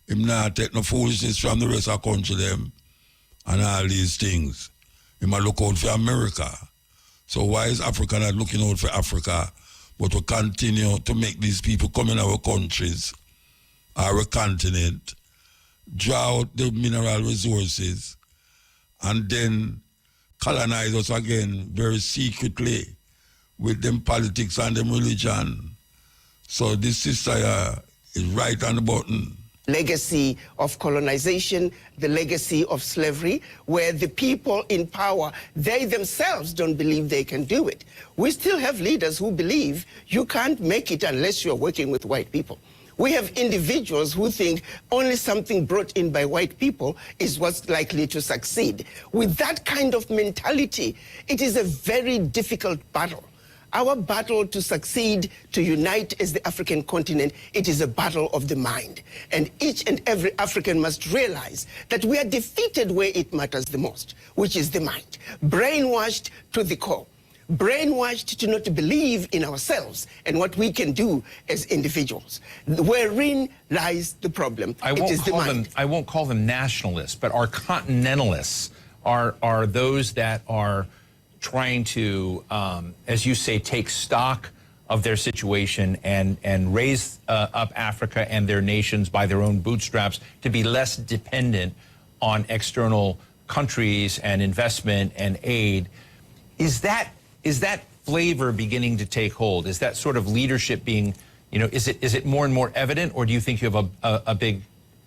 him not take no foolishness from the rest of the country them and all these things. He must look out for America. So why is Africa not looking out for Africa, but to continue to make these people come in our countries, our continent, draw out the mineral resources, and then colonize us again very secretly with them politics and them religion. So this sister is right on the button. Legacy of colonization, the legacy of slavery, where the people in power, they themselves don't believe they can do it. We still have leaders who believe you can't make it unless you're working with white people. We have individuals who think only something brought in by white people is what's likely to succeed. With that kind of mentality, it is a very difficult battle. Our battle to succeed, to unite as the African continent, it is a battle of the mind. And each and every African must realize that we are defeated where it matters the most, which is the mind. Brainwashed to the core. Brainwashed to not believe in ourselves and what we can do as individuals. Wherein lies the problem. It is the mind. I won't call them nationalists, but our continentalists are those that are trying to, as you say, take stock of their situation and raise up Africa and their nations by their own bootstraps to be less dependent on external countries and investment and aid. Is that flavor beginning to take hold? Is that sort of leadership being, is it more and more evident, or do you think you have a big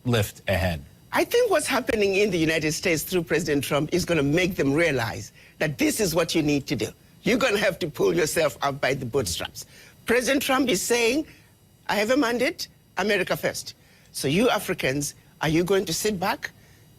lift ahead? I think what's happening in the United States through President Trump is going to make them realize that this is what you need to do. You're going to have to pull yourself up by the bootstraps. President Trump is saying, I have a mandate, America first. So you Africans, are you going to sit back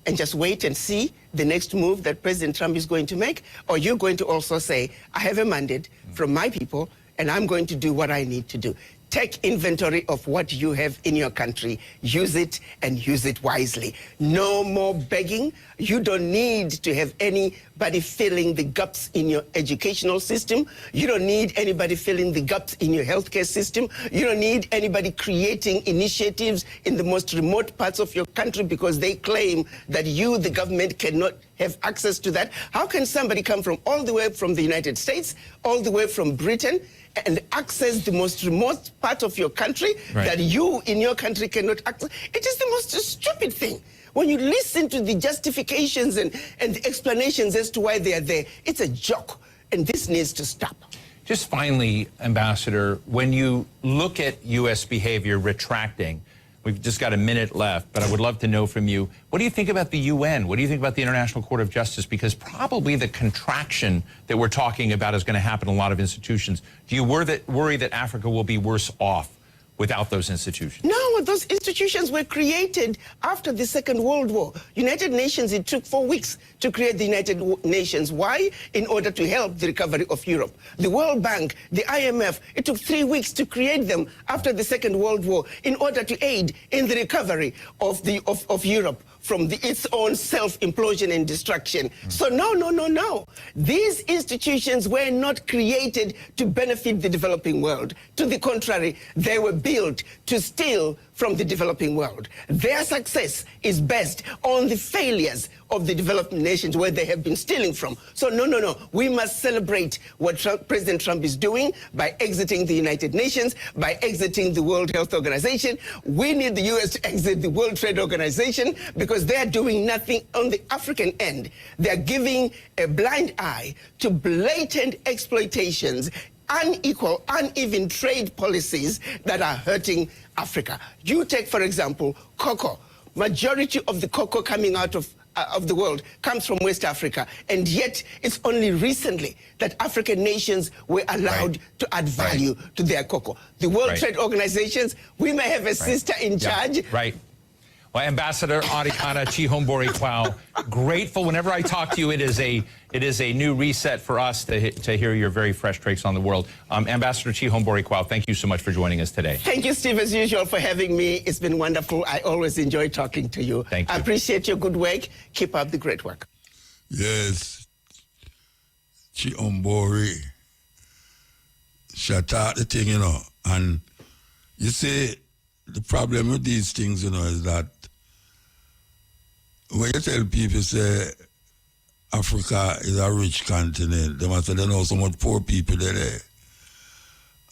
and just wait and see the next move that President Trump is going to make? Or you're going to also say, I have a mandate from my people, and I'm going to do what I need to do. Take inventory of what you have in your country. Use it and use it wisely. No more begging. You don't need to have anybody filling the gaps in your educational system. You don't need anybody filling the gaps in your healthcare system. You don't need anybody creating initiatives in the most remote parts of your country because they claim that you, the government, cannot have access to that. How can somebody come from all the way from the United States, all the way from Britain, and access the most remote part of your country that you in your country cannot access? It is the most stupid thing. When you listen to the justifications and the explanations as to why they are there, it's a joke, and this needs to stop. Just finally, Ambassador, when you look at U.S. behavior retracting, we've just got a minute left, but I would love to know from you, what do you think about the UN? What do you think about the International Court of Justice? Because probably the contraction that we're talking about is going to happen in a lot of institutions. Do you worry that Africa will be worse off without those institutions? No, those institutions were created after the Second World War. United Nations, it took 4 weeks to create the United Nations. Why? In order to help the recovery of Europe. The World Bank, the IMF, it took 3 weeks to create them after the Second World War in order to aid in the recovery of Europe from its own self-implosion and destruction. So no. These institutions were not created to benefit the developing world. To the contrary, they were built to steal from the developing world. Their success is based on the failures of the developing nations where they have been stealing from. So no. We must celebrate what President Trump is doing by exiting the United Nations, by exiting the World Health Organization. We need the U.S. to exit the World Trade Organization because they are doing nothing on the African end. They are giving a blind eye to blatant exploitations, unequal, uneven trade policies that are hurting Africa. You take, for example, cocoa. Majority of the cocoa coming out of the world comes from West Africa, and yet it's only recently that African nations were allowed to add value to their cocoa. The World Trade Organizations, we may have a sister in charge. Well, Ambassador Adikana Chihombori Kwao, grateful. Whenever I talk to you, it is a new reset for us to hear your very fresh takes on the world. Ambassador Chihombori Kwao, thank you so much for joining us today. Thank you, Steve, as usual, for having me. It's been wonderful. I always enjoy talking to you. Thank you. I appreciate your good work. Keep up the great work. Yes, Chihombori, shut out the thing, and you see, the problem with these things, is that when you tell people, say, Africa is a rich continent, they must say they know so much poor people there.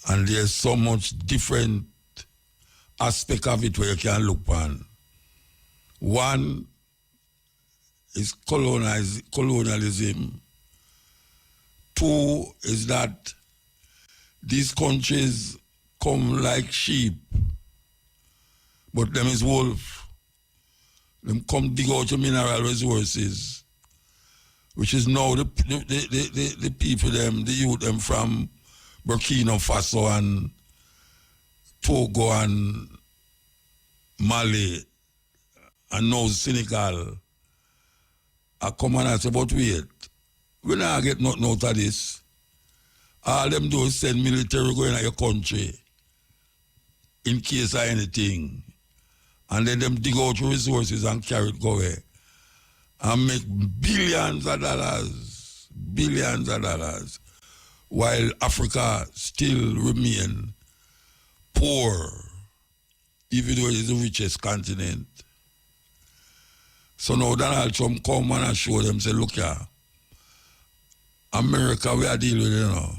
And there's so much different aspect of it where you can look on. One is colonialism. Two is that these countries come like sheep, but them is wolf. Them come dig out your mineral resources, which is now the people them, the youth them from Burkina Faso and Togo and Mali and now Senegal are coming and say, but wait, we not get nothing out of this. All them do is send military going to your country in case of anything. And then them dig out resources and carry it go away. And make billions of dollars, while Africa still remain poor, even though it is the richest continent. So now Donald Trump come and show them, say, look here, America, we are dealing with, you know.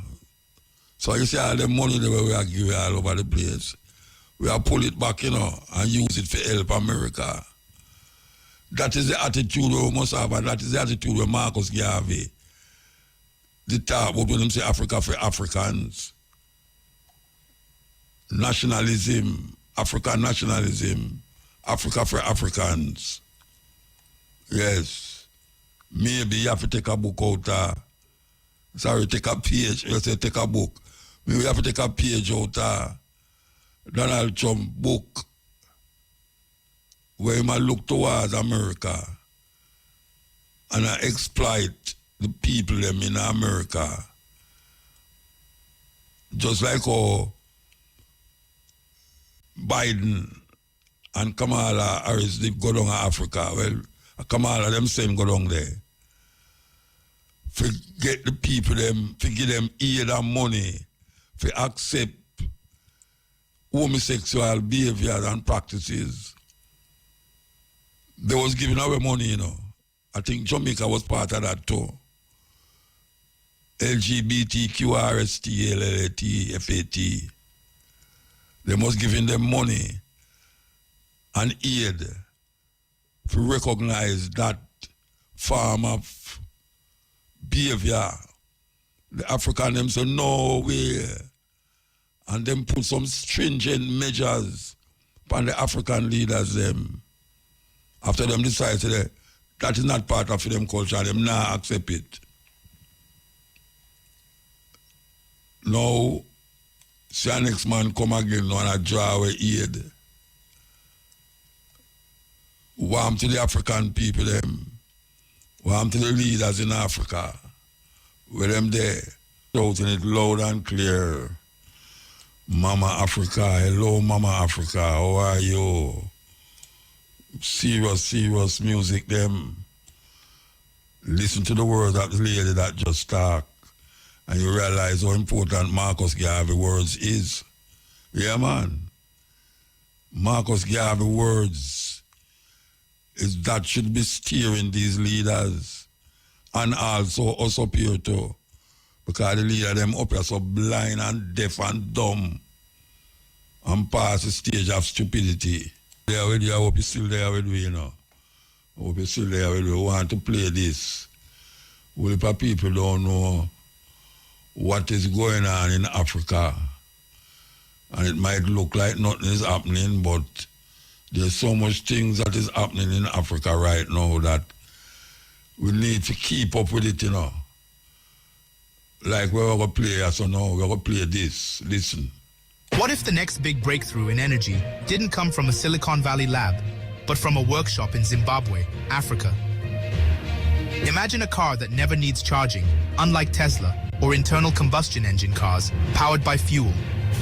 So you see all the money that we are giving all over the place. We are pull it back, you know, and use it for help America. That is the attitude we must have, and that is the attitude where Marcus Garvey, the talk about when them say Africa for Africans. Nationalism, African nationalism, Africa for Africans. Yes. Maybe you have to take a book out take a page, you say take a book. Maybe you have to take a page out Donald Trump book where he might look towards America and exploit the people them in America. Just like how Biden and Kamala Harris did go down to Africa. Well, Kamala them same go down there. Forget the people them, give them aid and money, for accept homosexual behaviors and practices. They was giving away money, you know. I think Jamaica was part of that too. LGBTQRST, they must giving them money and aid to recognize that form of behavior. The African them say no way. And them put some stringent measures upon the African leaders them. After them decide that is not part of them culture, them now accept it. Now, see our next man come again and a draw away aid. Warm to the African people them. Warm to the leaders in Africa. With them there. Shouting it loud and clear. Mama Africa, hello Mama Africa, how are you? Serious music them. Listen to the words of the lady that just talked. And you realize how important Marcus Garvey words is. Yeah, man. Marcus Garvey words is that should be steering these leaders. And also us up here too. Because the leader them up here so blind and deaf and dumb. And past the stage of stupidity. There with you, I hope you're still there with me, you know. I hope you're still there with me. We want to play this. Well, if people don't know what is going on in Africa, and it might look like nothing is happening, but there's so much things that is happening in Africa right now that we need to keep up with it, you know. Like we're going to play, so now we're going to play this. Listen. What if the next big breakthrough in energy didn't come from a Silicon Valley lab, but from a workshop in Zimbabwe, Africa? Imagine a car that never needs charging, unlike Tesla or internal combustion engine cars powered by fuel.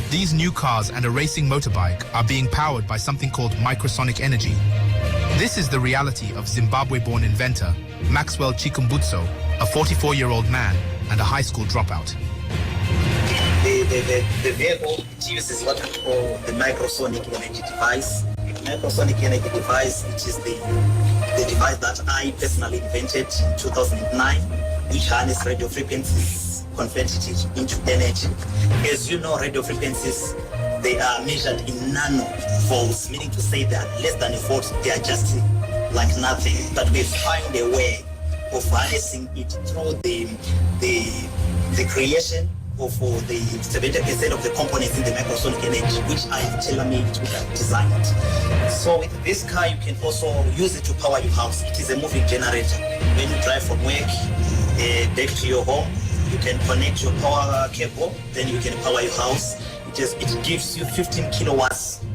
These new cars and a racing motorbike are being powered by something called microsonic energy. This is the reality of Zimbabwe-born inventor Maxwell Chikumbutso, a 44-year-old man and a high school dropout. The vehicle uses what we call the microsonic energy device. Microsonic energy device, which is the device that I personally invented in 2009, which harness radio frequencies, converted it into energy. As you know, radio frequencies, they are measured in nanovolts, meaning to say that less than a volt, they are just like nothing. But we find a way of harnessing it through the creation of the 70% of the components in the microsonic energy, which I have tailor-made to have designed. So with this car, you can also use it to power your house. It is a moving generator. When you drive from work back to your home, you can connect your power cable, then you can power your house. It gives you 15 kilowatts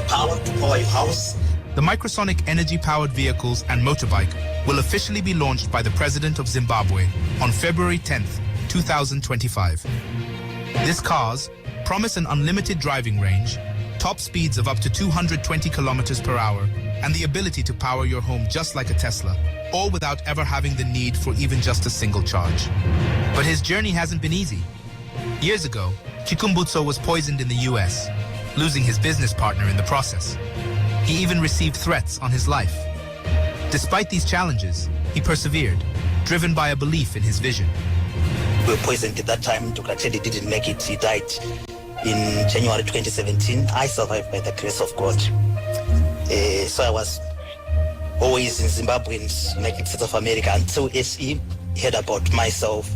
power to power your house. The microsonic energy-powered vehicles and motorbike will officially be launched by the President of Zimbabwe on February 10th, 2025. This car's promise an unlimited driving range, top speeds of up to 220 kilometers per hour, and the ability to power your home just like a Tesla, all without ever having the need for even just a single charge. But his journey hasn't been easy. Years ago, Chikumbutso was poisoned in the US, losing his business partner in the process. He even received threats on his life. Despite these challenges, he persevered, driven by a belief in his vision. We were poisoned at that time. Dr. Teddy didn't make it. He died in January 2017. I survived by the grace of God. So I was always in Zimbabwe and United States of America until SE heard about myself.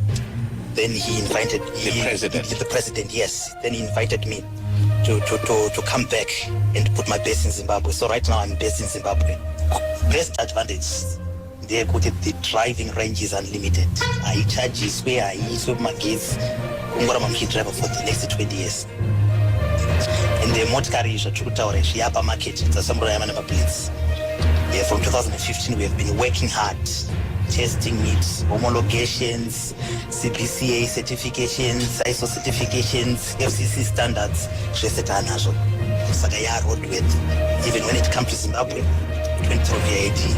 Then he invited the president, yes. Then he invited me to come back and put my base in Zimbabwe. So right now I'm based in Zimbabwe. Best advantage, they put it, the driving range is unlimited. I charge where I use with my kids. I'm going to driver for the next 20 years. And the motor carriage at the upper market, it's a Samurai number plates. From 2015, we have been working hard, testing needs, homologations, CPCA certifications, ISO certifications, FCC standards. Even when it comes to Zimbabwe, it went through VID.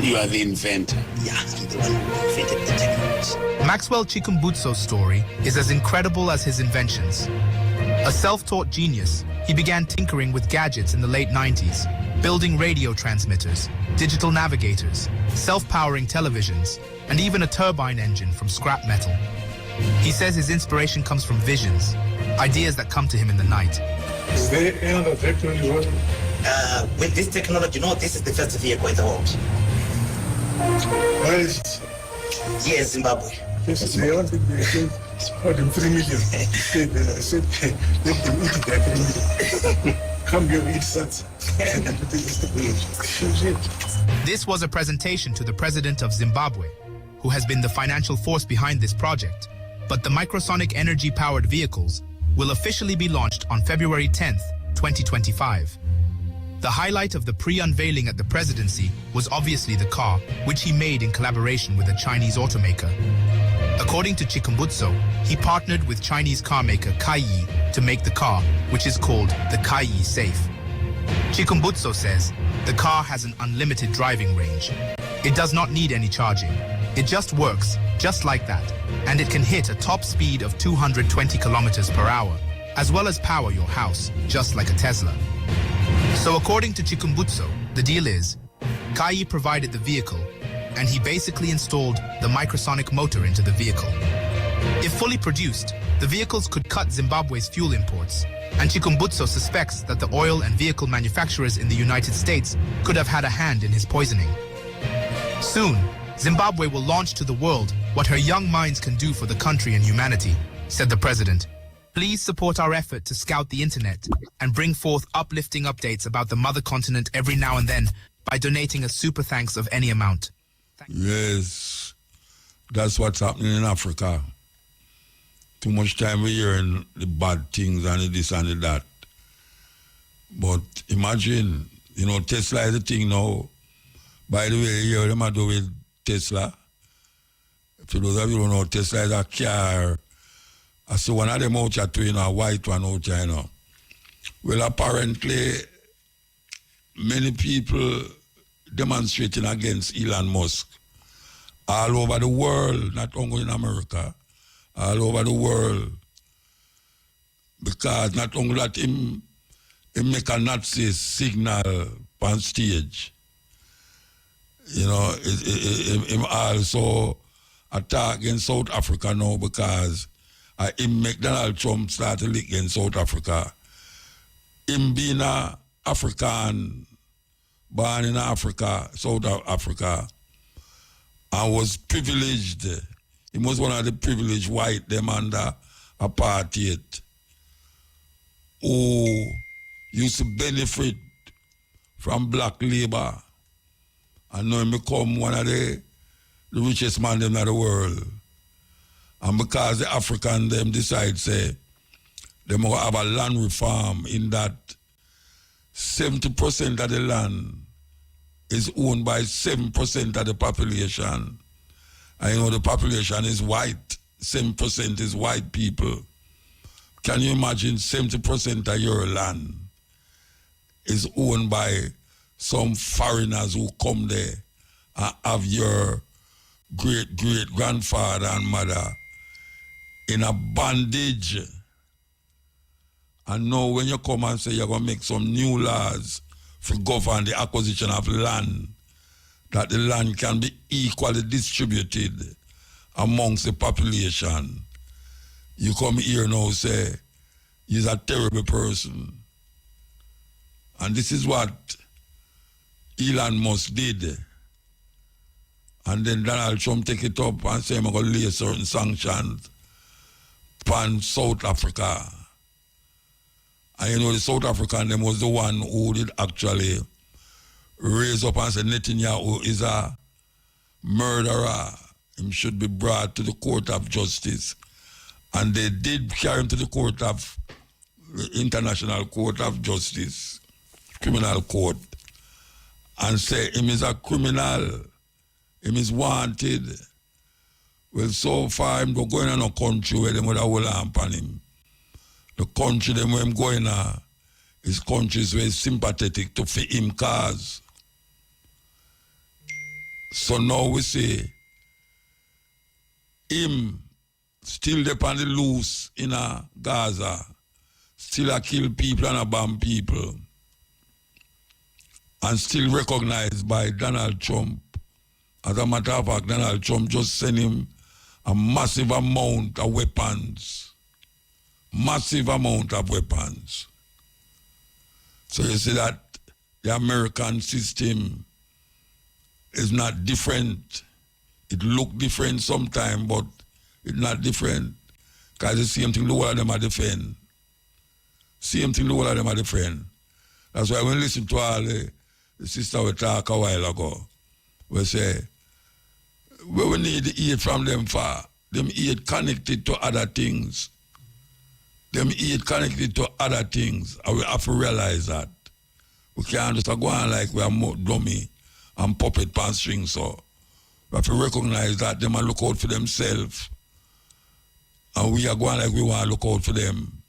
You are the inventor. Yeah, I'm the one who invented the technology. Maxwell Chikumbutso's story is as incredible as his inventions. A self-taught genius, he began tinkering with gadgets in the late 90s, building radio transmitters, digital navigators, self-powering televisions, and even a turbine engine from scrap metal. He says his inspiration comes from visions, ideas that come to him in the night. Is there any other technology working? With this technology, no, this is the first vehicle in the world. Where is it? Here in Zimbabwe. This is the only thing. It's more than 3 million. I said, let them eat their 3 million. Come here, eat something. This was a presentation to the president of Zimbabwe, who has been the financial force behind this project. But the microsonic energy-powered vehicles will officially be launched on February 10th, 2025. The highlight of the pre-unveiling at the presidency was obviously the car, which he made in collaboration with a Chinese automaker. According to Chikumbutso, he partnered with Chinese carmaker Kaiyi to make the car, which is called the Kaiyi Safe. Chikumbutso says the car has an unlimited driving range. It does not need any charging. It just works, just like that, and it can hit a top speed of 220 kilometers per hour, as well as power your house, just like a Tesla. So according to Chikumbutso, the deal is, Kaiyi provided the vehicle, and he basically installed the microsonic motor into the vehicle. If fully produced, the vehicles could cut Zimbabwe's fuel imports, and Chikumbutso suspects that the oil and vehicle manufacturers in the United States could have had a hand in his poisoning. Soon, Zimbabwe will launch to the world what her young minds can do for the country and humanity, said the president. Please support our effort to scout the internet and bring forth uplifting updates about the mother continent every now and then by donating a super thanks of any amount. Yes, that's what's happening in Africa. Too much time we hearing the bad things and the this and the that. But imagine, Tesla is the thing now. By the way, you hear them do with Tesla. For those of you who don't know, Tesla is a car. I saw one of them out here too, a white one out here, Well, apparently, many people demonstrating against Elon Musk all over the world, not only in America, all over the world. Because not only that him make a Nazi signal on stage, him also attack against South Africa now because him make Donald Trump start to lick in South Africa. Him being a African, born in Africa, South Africa, and was privileged. He was one of the privileged white them under apartheid who used to benefit from black labor and now become one of the richest man in the world. And because the African them decide, say, they will have a land reform in that 70% of the land is owned by 7% of the population. I know the population is white. 7% is white people. Can you imagine 70% of your land is owned by some foreigners who come there and have your great-great-grandfather and mother in a bondage? And now when you come and say you're going to make some new laws for govern the acquisition of land, that the land can be equally distributed amongst the population, you come here now and say, he's a terrible person. And this is what Elon Musk did. And then Donald Trump take it up and say, I'm going to lay certain sanctions upon South Africa. And you know, the South African, them was the one who did actually raise up and say, Netanyahu is a murderer. He should be brought to the court of justice. And they did carry him to the court of, the International Court of Justice, criminal court, and say him is a criminal. Him is wanted. Well, so far, him don't go in no country where them would have hold on upon him. The country them where him going is countries where sympathetic to for him cause. So now we see him still there on the loose in Gaza, still a kill people and a bomb people, and still recognized by Donald Trump. As a matter of fact, Donald Trump just sent him a massive amount of weapons. Massive amount of weapons. So you see that the American system is not different. It look different sometimes, but it's not different. Because the same thing the whole of them are defend. Same thing the whole of them are defend. That's why when we listen to all the sister we talk a while ago, we say, we need the aid from them for. Them aid connected to other things. Them aid connected to other things. And we have to realize that. We can't just go on like we are more dummy and puppet pan string. So we have to recognize that them and look out for themselves. And we are going like we want to look out for them.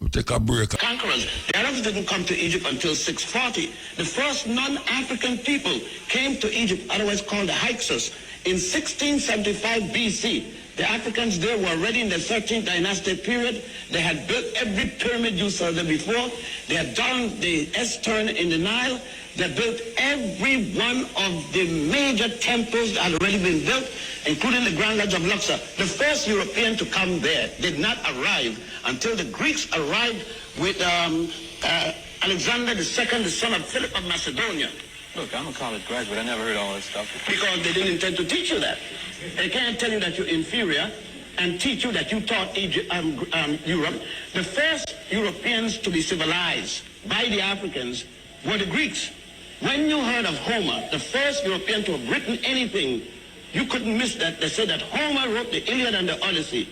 We take a break. Conquerors. The Arabs didn't come to Egypt until 640. The first non-African people came to Egypt, otherwise called the Hyksos, in 1675 BC. The Africans there were already in the 13th dynasty period. They had built every pyramid you saw there before. They had done the S-turn in the Nile. They built every one of the major temples that had already been built, including the Grand Lodge of Luxor. The first European to come there did not arrive until the Greeks arrived with Alexander II, the son of Philip of Macedonia. Look, I'm a college graduate. I never heard all this stuff. Because they didn't intend to teach you that. They can't tell you that you're inferior and teach you that you taught Europe. The first Europeans to be civilized by the Africans were the Greeks. When you heard of Homer, the first European to have written anything, you couldn't miss that. They said that Homer wrote the Iliad and the Odyssey.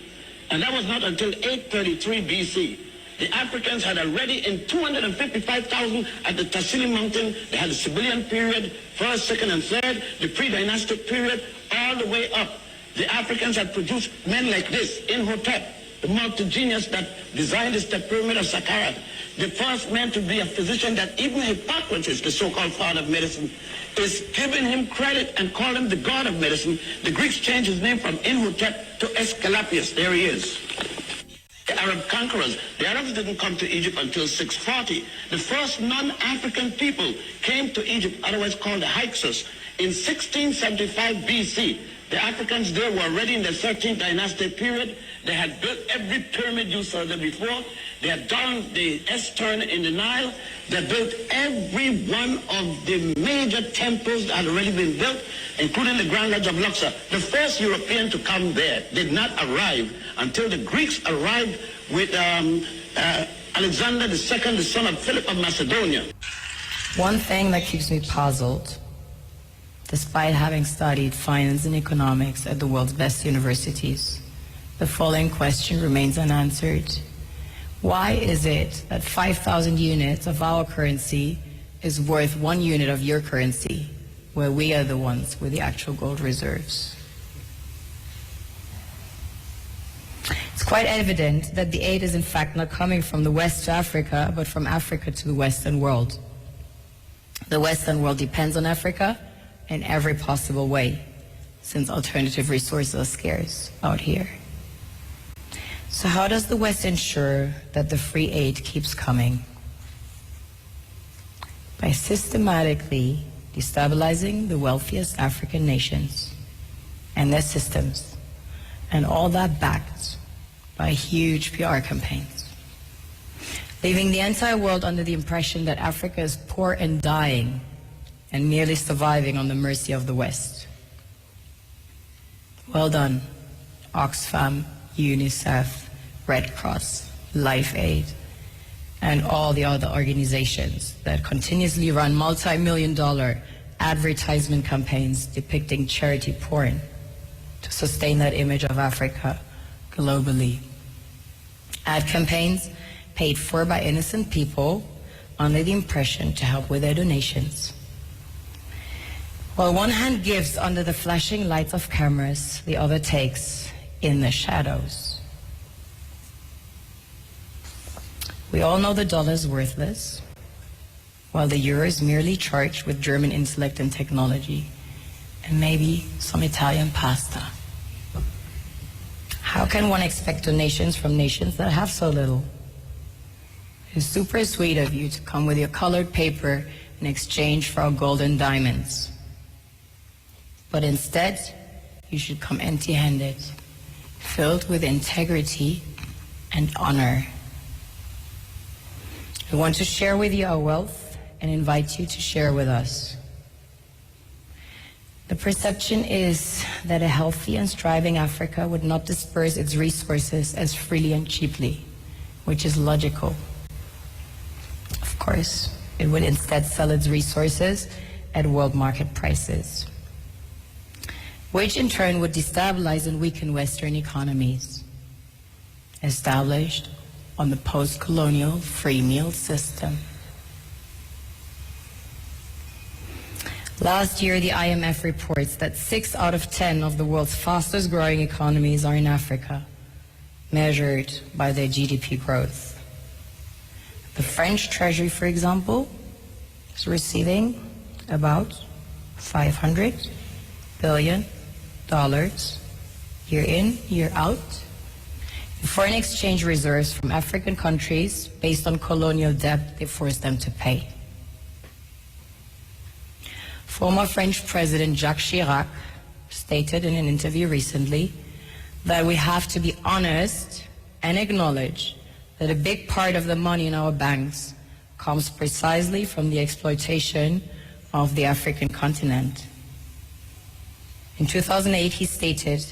And that was not until 833 BC. The Africans had already in 255,000 at the Tassili Mountain. They had the Sibyllian period, first, second, and third, the pre-dynastic period, all the way up. The Africans had produced men like this, Imhotep, the multi-genius that designed the step pyramid of Saqqara, the first man to be a physician that even Hippocrates, the so-called father of medicine, is giving him credit and calling him the god of medicine. The Greeks changed his name from Imhotep to Esculapius. There he is. The Arab conquerors. The Arabs didn't come to Egypt until 640. The first non-African people came to Egypt, otherwise called the Hyksos, in 1675 BC. The Africans there were already in the 13th dynasty period. They had built every pyramid you saw there before. They had done the S-turn in the Nile. They built every one of the major temples that had already been built, including the Grand Lodge of Luxor. The first European to come there did not arrive until the Greeks arrived with Alexander II, the son of Philip of Macedonia. One thing that keeps me puzzled, despite having studied finance and economics at the world's best universities, the following question remains unanswered. Why is it that 5,000 units of our currency is worth 1 unit of your currency, where we are the ones with the actual gold reserves? quite evident that the aid is in fact not coming from the West to Africa, but from Africa to the Western world. The Western world depends on Africa in every possible way, since alternative resources are scarce out here. So how does the West ensure that the free aid keeps coming? By systematically destabilizing the wealthiest African nations and their systems, and all that backed by huge PR campaigns, leaving the entire world under the impression that Africa is poor and dying and merely surviving on the mercy of the West. Well done, Oxfam, UNICEF, Red Cross, Life Aid, and all the other organizations that continuously run multi-million-dollar advertisement campaigns depicting charity porn to sustain that image of Africa globally. Ad campaigns paid for by innocent people under the impression to help with their donations. While one hand gives under the flashing lights of cameras, the other takes in the shadows. We all know the dollar is worthless, while the euro is merely charged with German intellect and technology, and maybe some Italian pasta. How can one expect donations from nations that have so little? It's super sweet of you to come with your colored paper in exchange for our gold and diamonds. But instead, you should come empty-handed, filled with integrity and honor. We want to share with you our wealth and invite you to share with us. The perception is that a healthy and striving Africa would not disperse its resources as freely and cheaply, which is logical. Of course, it would instead sell its resources at world market prices, which in turn would destabilize and weaken Western economies, established on the post-colonial free meal system. Last year, the IMF reports that 6 out of 10 of the world's fastest growing economies are in Africa, measured by their GDP growth. The French Treasury, for example, is receiving about $500 billion year in, year out in foreign exchange reserves from African countries based on colonial debt they forced them to pay. Former French President Jacques Chirac stated in an interview recently that we have to be honest and acknowledge that a big part of the money in our banks comes precisely from the exploitation of the African continent. In 2008, he stated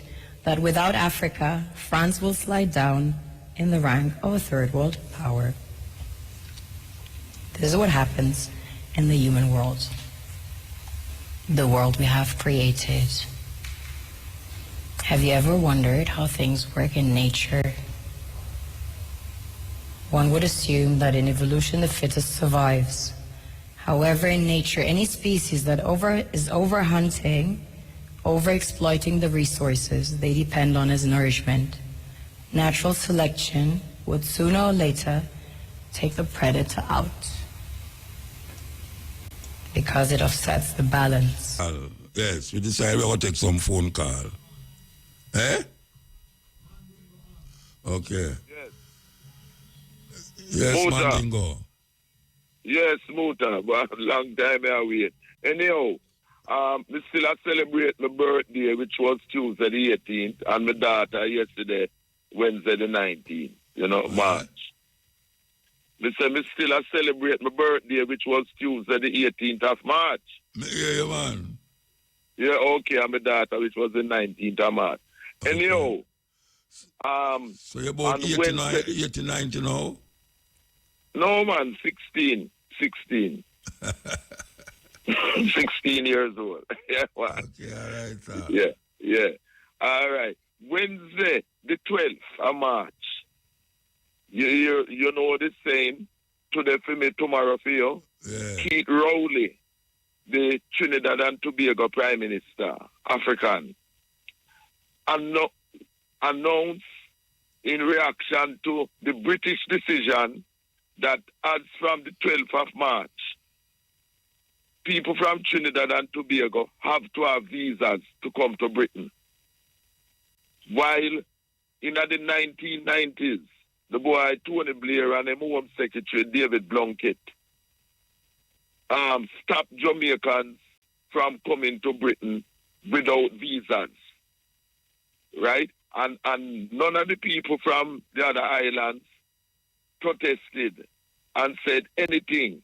that without Africa, France will slide down in the rank of a third world power. This is what happens in the human world, the world we have created. Have you ever wondered how things work in nature? One would assume that in evolution the fittest survives. However, in nature, any species that is overhunting, overexploiting the resources they depend on as nourishment, natural selection would sooner or later take the predator out because it offsets the balance. Yes, we decided we're going to take some phone call. Eh? Okay. Yes, Mandingo. Yes, Muta, but long time I wait. Anyhow, we still celebrate my birthday, which was Tuesday the 18th, and my daughter yesterday, Wednesday the 19th, March. Me still celebrate my birthday, which was Tuesday the 18th of March. Yeah, man. Yeah, okay, and my daughter, which was the 19th of March. Okay. Anyhow, so you're about 89 now? No, man, 16. 16 years old. Yeah, man. Okay, all right, sir. Yeah. All right. Wednesday, the 12th of March. You know the saying, today for me, tomorrow for you. Yeah. Keith Rowley, the Trinidad and Tobago Prime Minister, African, announced in reaction to the British decision that as from the 12th of March, people from Trinidad and Tobago have to have visas to come to Britain. While in the 1990s, the boy Tony Blair and the Home Secretary David Blunkett stopped Jamaicans from coming to Britain without visas, right? And none of the people from the other islands protested and said anything.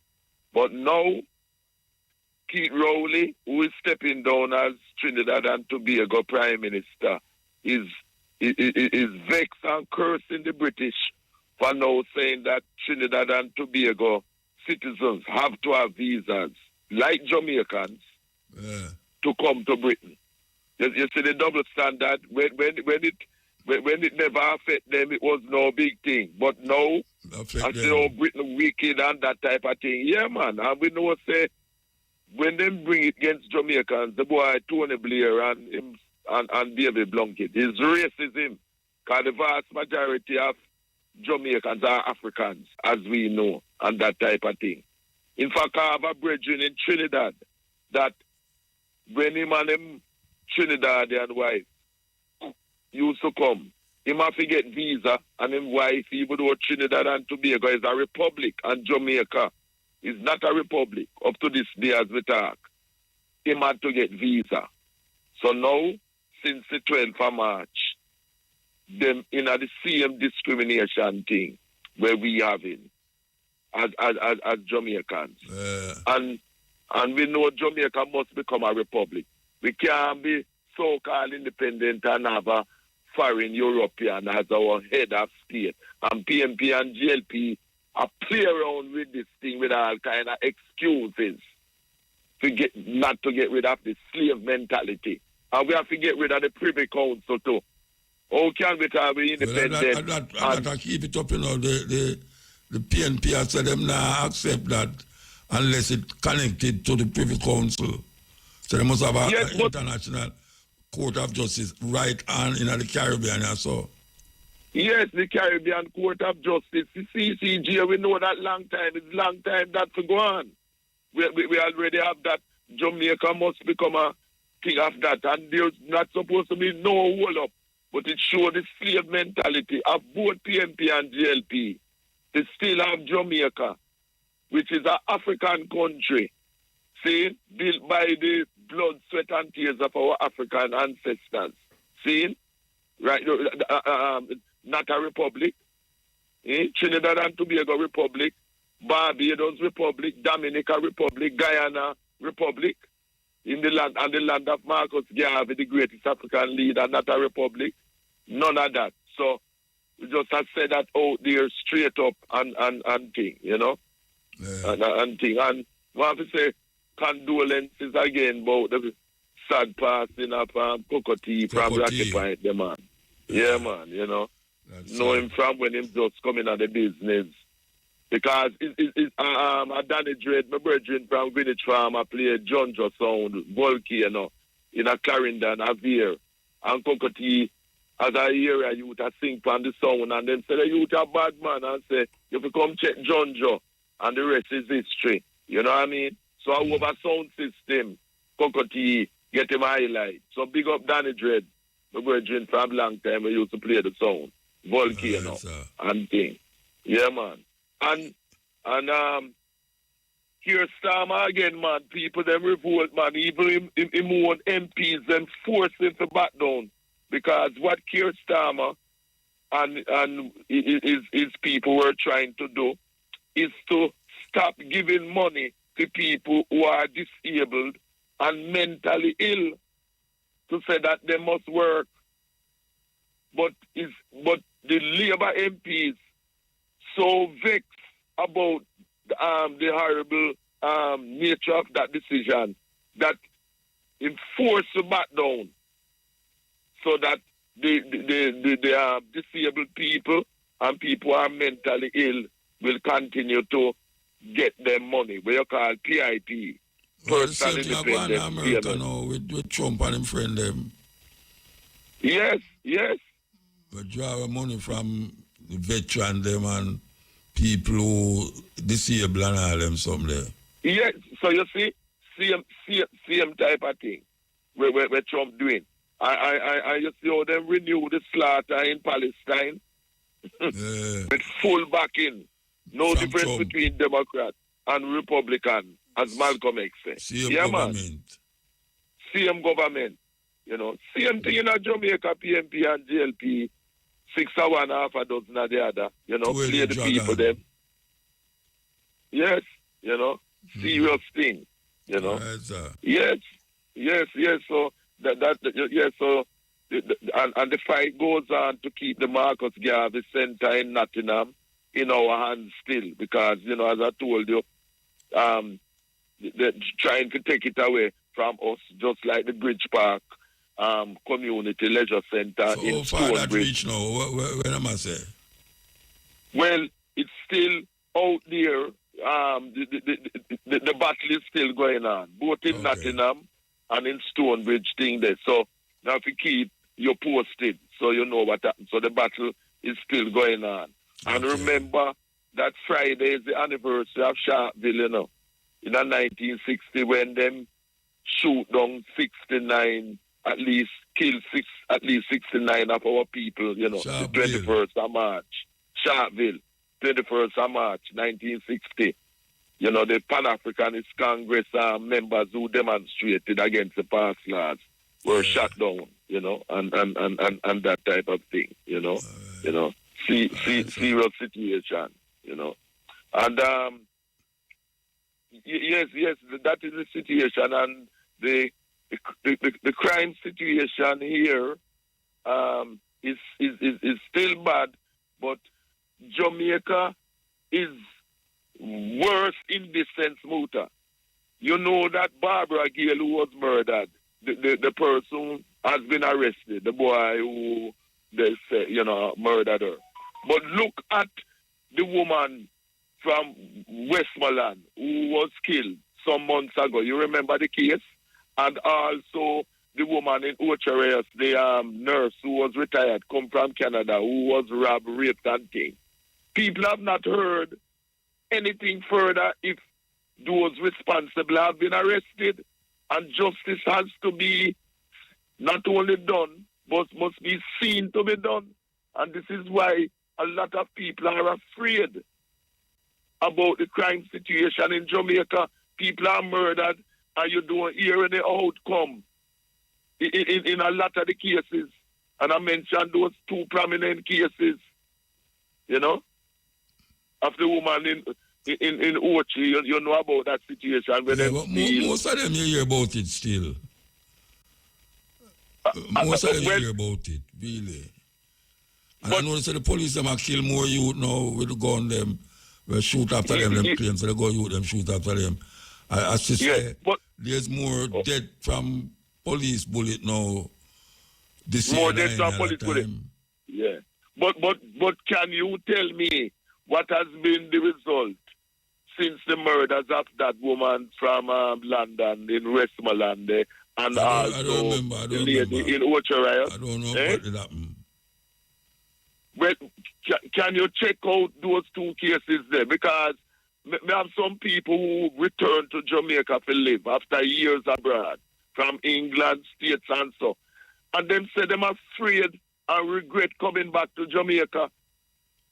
But now, Keith Rowley, who is stepping down as Trinidad and Tobago Prime Minister, is vexed and cursing the British for now saying that Trinidad and Tobago citizens have to have visas, like Jamaicans, to come to Britain. You see the double standard. When it never affect them, it was no big thing. But now, I say, Britain wicked and that type of thing. Yeah, man. And we know, say, when they bring it against Jamaicans, the boy Tony Blair and David Blunkett, it's racism. Because the vast majority of Jamaicans are Africans, as we know, and that type of thing. In fact, I have a brethren in Trinidad that when him and him Trinidadian wife used to come, he must get visa, and his wife, even though Trinidad and Tobago is a republic and Jamaica is not a republic up to this day as we talk, he had to get visa. So now, since the 12th of March, them in the same discrimination thing where we having as Jamaicans. And we know Jamaica must become a republic. We can't be so-called independent and have a foreign European as our head of state. And PNP and GLP are play around with this thing with all kind of excuses not to get rid of the slave mentality. And we have to get rid of the Privy Council too. How can we have be independent? That keep it up, you know, the PNP has said them now accept that unless it's connected to the Privy Council. So they must have an international court of justice right on in the Caribbean and so. Yes, the Caribbean Court of Justice, the CCJ, we know that long time. It's long time that to go on. We already have that. Jamaica must become a thing of that. And there's not supposed to be no hold up. But it shows the slave mentality of both PNP and GLP. They still have Jamaica, which is an African country, see, built by the blood, sweat, and tears of our African ancestors. See? Right? Not a republic. Trinidad and Tobago Republic, Barbados Republic, Dominica Republic, Guyana Republic, in the land of Marcus Garvey, the greatest African leader, not a republic. None of that. So we just have said that out there straight up and thing, you know? Yeah. And thing. And we have to say condolences again about the sad passing of Cocotti from Occupy the man. Yeah, man, you know. Know him from when him just coming out of the business. Because a Danny Dredd, my brethren from Greenwich Farm, I play John Sound, Volcano, in a Clarendon, a Veer, and Cocotti. As I hear a youth, I sing from the sound, and then say the youth a bad man, and say, you have to come check John Joe, and the rest is history. You know what I mean? So I have a sound system, Cocotti, get him highlight. So big up Danny Dredd, my brethren from a long time, we used to play the sound, Volcano, and thing. Yeah, man. And Keir Starmer again, man, people them revolt, man, even him own MPs, them force him to back down. Because what Keir Starmer and his people were trying to do is to stop giving money to people who are disabled and mentally ill, to say that they must work. But the Labour MPs so vexed about the horrible nature of that decision that it forced to back down, so that the disabled people and people who are mentally ill will continue to get their money, what you call PIP. Personal Independence America now with Trump and him friend them. Yes. But draw money from the veteran them and people who disabled and all them some there. Yes, so you see, same type of thing where Trump doing. I you see how them renew the slaughter in Palestine with full backing. No From difference Trump. between Democrat and Republican, as Malcolm X said. Same yeah, government. man. Same government. You know, same thing in Jamaica, PMP and GLP. 6 or 1 half a dozen of the other. You know, play the people them. Yes, you know, serious thing. You know. Yes. So and the fight goes on to keep the Marcus Garvey Center in Nottingham in our hands still, because, you know, as I told you, they're trying to take it away from us, just like the Bridge Park Community Leisure Center in how far that Stonebridge. reach now? When am I say? Well, it's still out there. The battle is still going on, both in Nottingham and in Stonebridge thing there. So now if you keep you posted, so you know what happened. So the battle is still going on. And remember that Friday is the anniversary of Sharpeville, you know, in 1960, when them shoot down 69, at least kill at least 69 of our people, you know, the 21st of March. Sharpeville, 21st of March, 1960. You know, the Pan-Africanist Congress members who demonstrated against the past laws were shot down, you know, and that type of thing, you know. You know, serious situation, you know. And yes, that is the situation, and the crime situation here is still bad, but Jamaica is worse in this sense, Muta. You know that Barbara Gale who was murdered, the person has been arrested, the boy who they say, you know, murdered her. But look at the woman from Westmoreland who was killed some months ago. You remember the case? And also the woman in Ocherayas, the nurse who was retired, come from Canada, who was robbed, raped, and thing. People have not heard anything further if those responsible have been arrested, and justice has to be not only done, but must be seen to be done. And this is why a lot of people are afraid about the crime situation in Jamaica. People are murdered, and you don't hear any outcome in a lot of the cases. And I mentioned those 2 prominent cases, you know, of the woman in Ochi. You know about that situation. When most of them you hear about it still. Most of them you hear about it, really. And I notice that the police them kill more youth now with the gun them. We shoot after them planes, so they go youth them shoot after them. I just say there's more death from police bullet now. More death from police bullet. Yeah. But can you tell me what has been the result since the murders of that woman from London in Westmoreland and also the lady in Ocherayas? I don't know what did happen. Well, can you check out those 2 cases there? Because we have some people who return to Jamaica to live after years abroad from England, States and so. And them say them afraid and regret coming back to Jamaica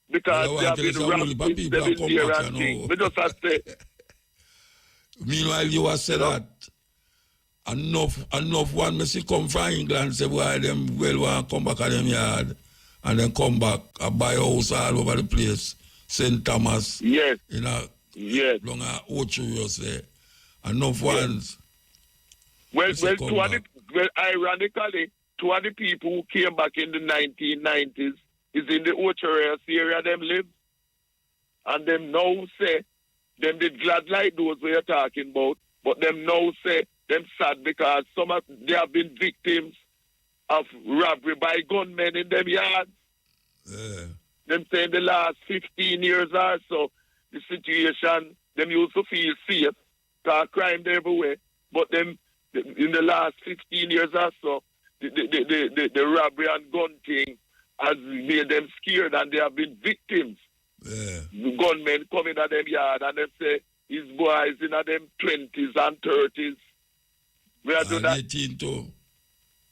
because they have been robbed, they've been here and things. We just have to say. Meanwhile, you have said that enough one may see come from England say why them well want to come back at them yard and then come back and buy a house all over the place. St. Thomas. Yes. In a long Ocho, you say. Enough ones. Well, ironically, 2 of the people who came back in the 1990s is in the Ocherayas area them live. And them now say, them did glad like those we are talking about, but them now say, them sad because they have been victims of robbery by gunmen in them yards. Them say in the last 15 years or so, the situation, them used to feel safe, because crime everywhere. But them, in the last 15 years or so, the robbery and gun thing has made them scared, and they have been victims. Yeah. The gunmen come in at them yard and they say his boys in at them 20s and 30s. We are doing that. 18 too.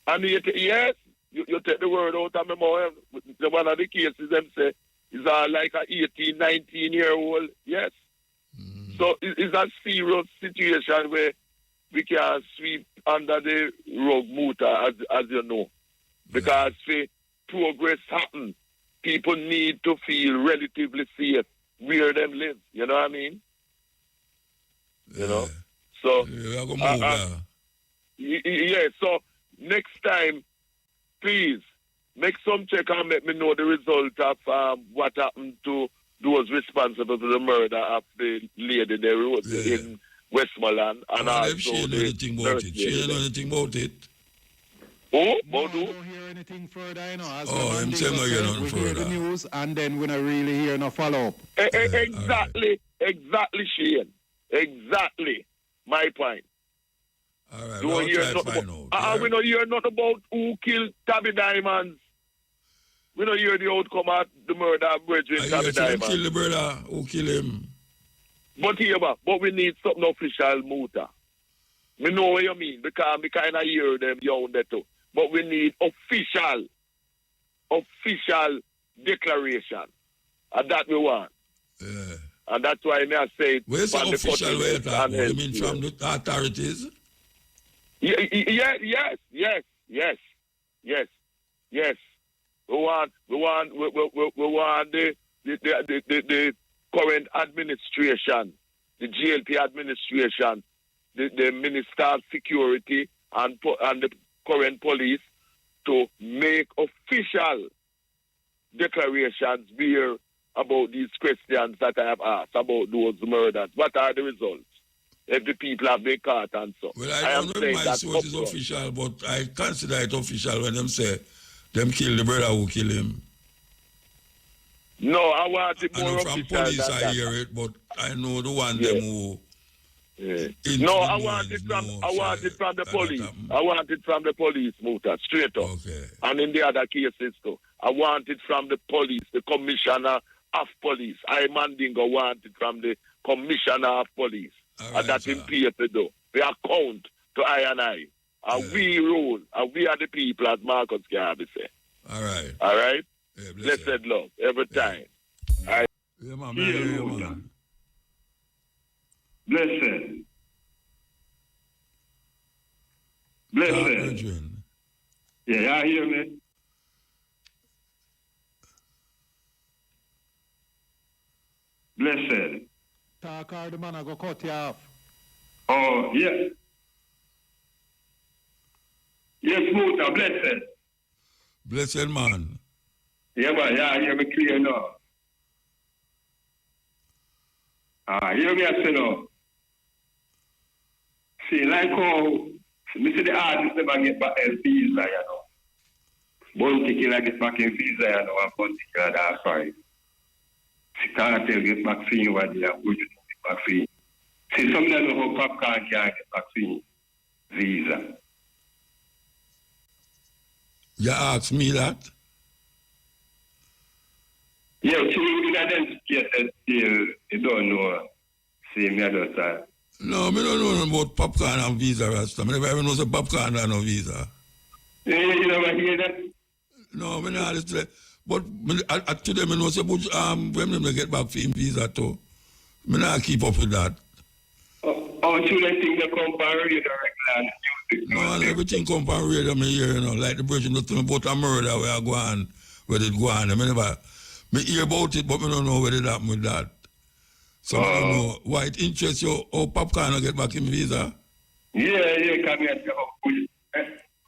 And yes, you take the word out of my mouth. One of the cases them say is like an 18, 19-year-old. Yes. So it's a serious situation where we can sweep under the rug, Muta, as you know. Because progress happens. People need to feel relatively safe where them live. You know what I mean? You know? So, yeah, so next time, please, make some check and let me know the result of what happened to those responsible for the murder of the lady they wrote in Westmoreland. And also she know anything about it. She know anything about it. Oh, no, I don't hear anything further, you know. I'm saying no hear nothing further. We hear the news and then we don't really hear no follow-up. Exactly, Shane. Exactly. My point. All right, don't hear nothing about, we don't hear nothing about who killed Tabby Diamonds. We don't hear the outcome of the murder of Bridget Tabby Diamonds. Kill the brother who killed him. But we need something official, Muta. We know what you mean, because we kind of hear them down there too. But we need official declaration. And that we want. Yeah. And that's why I say it. Where's the official way to talk? You mean from the authorities? Yes. We want the current administration, the GLP administration, the Minister of Security and the current police to make official declarations here about these questions that I have asked about those murders. What are the results? If the people have been caught and so. Well, I don't know if my source is official, but I consider it official when them say them kill the brother who kill him. No, I want it more I know official. from police I hear it, but I know the one them who. No, I want it from the police. I want it from the police, Muta, straight up. Okay. And in the other cases too. I want it from the police, the commissioner of police. I Mandingo want it from the commissioner of police. Right, and that's in paper though. We account to I and I. And we rule. And we are the people, as Marcus Garvey say. All right. All right? Yeah, blessed love every time. Yeah, man. Yeah, man. Blessed. Yeah, I hear me. Blessed. Talk hard, man, I go cut you off. Oh, yeah. Yes, Muta, blessed. Blessed man. Yeah, man, yeah, I hear me clear now. Hear me, I say no. See, like how, me see the artist never get back in visa, you know. One particular get back in visa, you know, and one particular that's right. See, Cartel get back for you over there, would you get back for you? See, some of them know how Popcorn can't get back for you. Visa. You ask me that? Yeah, so you identified still, you don't know. See, me don't say. No, I don't know about Popcorn and visa, Rasta. I never even know about Popcorn and no visa. You never hear that? No, I not listen. But today, I know when they get back for him visa too. I not keep up with that. Oh, should I think they come from radio regular music? No, and everything come from radio, me hear, you know, like the person that tell me about a murder where I go on, where it go on. Me hear about it, but I don't know where it happened with that. So I don't know why it interests you how Popcorn get back in visa. Yeah, come here.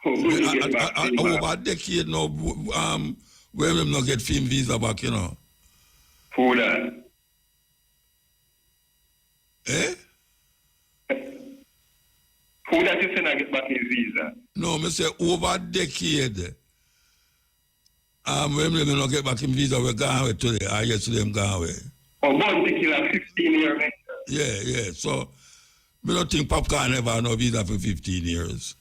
Over a decade now, where them not get film visa back, you know. Who that? Eh? Who that you say not get back in visa? No, me say over a decade. When them not get back in visa, we're gone away today. I guess them gone away. Oh, one particular 15 years. Yeah. So, I don't think Popcorn ever had no visa for 15 years.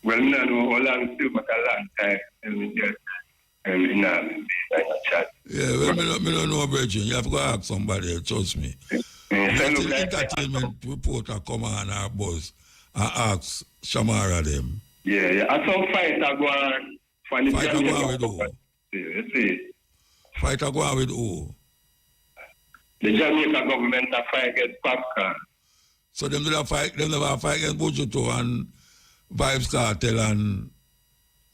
Well, no, how long still, but a long time. In chat. Yeah, well, me don't know, Bridget. You have to go ask somebody, trust me. The entertainment reporter come on our boss and ask Shamara them. Yeah. I saw fight go on. Fight go on with who? You see. Fight go on with who? The Jamaica government are fight against popcorn. So them never fight against Bujuto and Vibes Cartel and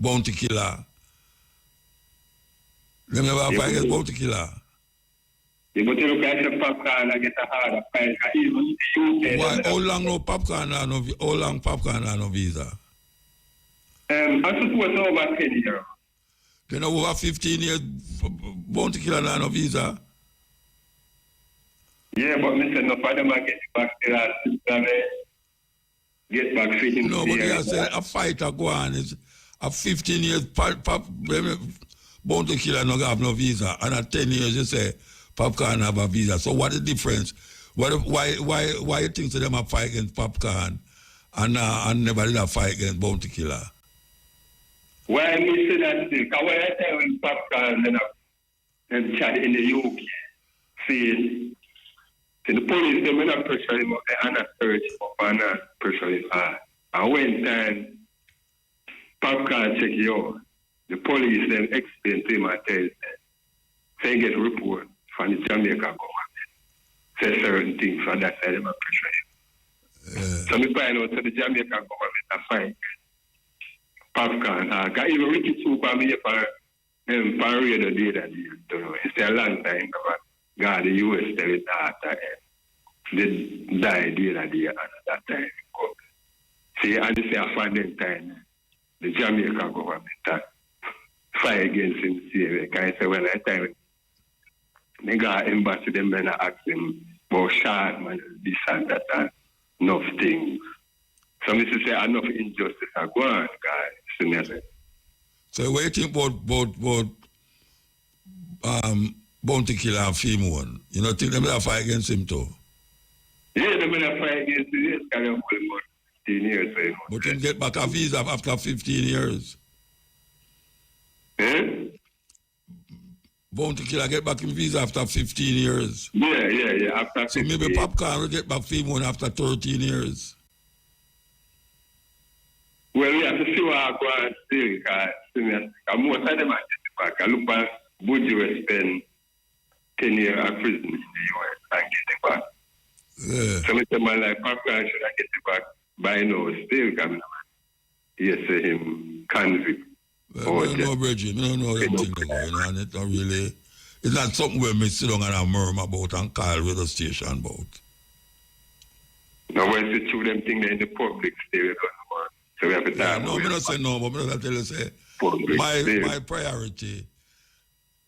Bounty Killer. Them never fight against Bounty Killer. Yeah, but you look at the popcorn and get a harder fight. Why? How long no popcorn and how long popcorn and no visa? I suppose over 10 years. Then over 15 years Bounty Killer and no visa. Yeah, but Mr. No father man get back to that system. Get back fitting. No, but they say a fighter go on is a 15 years Bounty Killer no have no visa, and at 10 years you say Popcorn have a visa. So what is the difference? Why you think so them a fight against Popcorn and never did a fight against Bounty Killer? Why me say that still? Because when I tell when Popcorn and chat in the UK, see the police they not pressure him up, they not search up and pressure him hard. And when time Popcorn check you out, the police then explain to him and tell him, say get a report from the Jamaica government. Say certain things from that side of my pressure. So we find out that the Jamaica government are fine. Popcorn, got even Ricky Super me for radio data. It's a long time. God, the US tell it that they died at that time. See, and they say a funding time. The Jamaica government fight against him. Can I say, well, that time they got embassy, them men ask him about short man, this and that, and enough things. So I say enough injustice are going on, guys. So what do you think about Bounty Killer and Fame one? You know, think them will fight against him too? Yeah, they will fight against him, yes, because they're 15 years. But him get back a visa after 15 years. Eh? Bounty Killer get back in visa after 15 years. Yeah, after 15 So maybe Popcorn will get back Fame one after 13 years. Well, we have to see what I go and still, because most of them are getting back. I look back, Buju spend 10 years in prison in the US and get it back. Yeah. So Mr. Man like Popcorn should I get it back by now still coming. Yes, him convict. Well, I don't know, Bridget. I don't know them things going on. It's not really, it's not something where me sit down and murmur about and call radio station about. Now, when you through them things in the public still, so we have to talk. No, I'm not saying no, but I'm tell you, say, my priority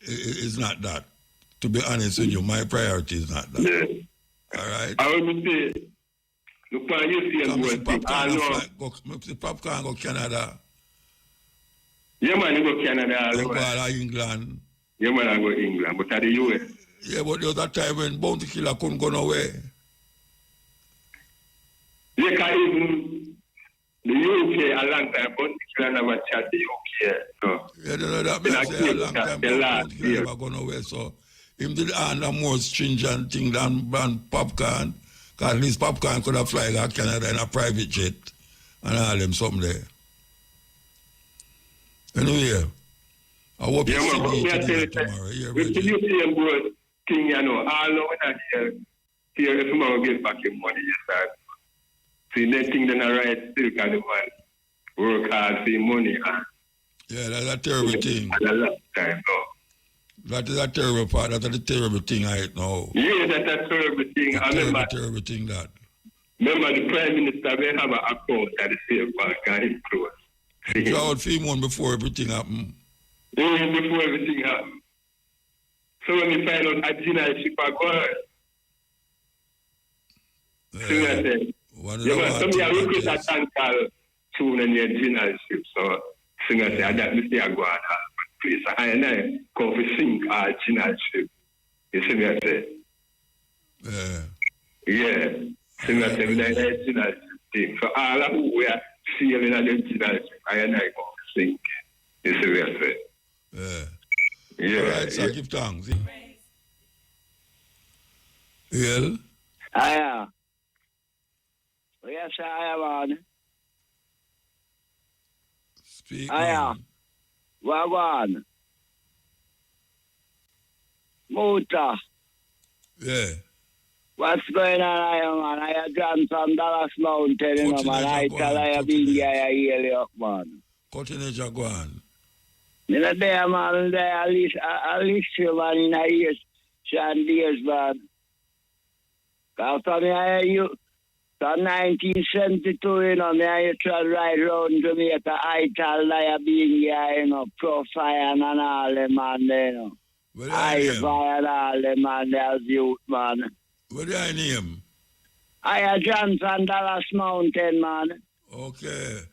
is not that. To be honest with you, my priority is not that. Yeah. All right? I will say, look, you see Popcorn go Canada. Yeah, man, you go Canada. You go England. Yeah, man, I go England, but at the US. Yeah, but there was a time when Bounty Killer couldn't go nowhere. Yeah, because even the UK, a long time, Bounty Killer never chat the UK. No. Yeah, that means a long time, Bounty Killer never go nowhere. So, him did handle more stringent thing than Popcorn. Because at least Popcorn could have fly to Canada in a private jet and all them something there. Anyway, I hope you see me tomorrow. With the European board thing, you know, all over here, if tomorrow get back your money, you start. See, that thing then I right still can the man work hard for money. Yeah, that's a terrible thing. A long time, no. That is a terrible part. That's a terrible thing right now. Yeah, that's a terrible thing. Terrible thing that. Remember, the Prime Minister, they have an account at the same bank and him close. You out Fame one before everything happened. Yeah, before everything happened. So when we find out a general ship are gone. See what I say? Somebody will recruit a tankal tune in your general ship. So see what I say? I don't see a go on place. I come to sink our general ship. You see what I say? Yeah. See what I say? We don't have a general ship thing. So all of who we are sailing at them tonight. I and I go sink. You see what I say? Yeah. Yeah. All right, sir, give thanks. Well? Aya. Yes, I am on. Speak, Aya. Wagwan. Muta. Yeah. What's going on, Aya, man? I John from Dallas Mountain, you know, man. I tell I being here, I hear you up, man. Continue, Jaguan. In a day, man, at least you, man, in a year, Sean Diaz, man. After me, I you, from 1972, you know, me, I tried right round Jamaica, I tell I being here, you know, profile and all them, man, you know. I fire all them, man, as youth, man. What do I name? I John from Dallas Mountain, man. Okay.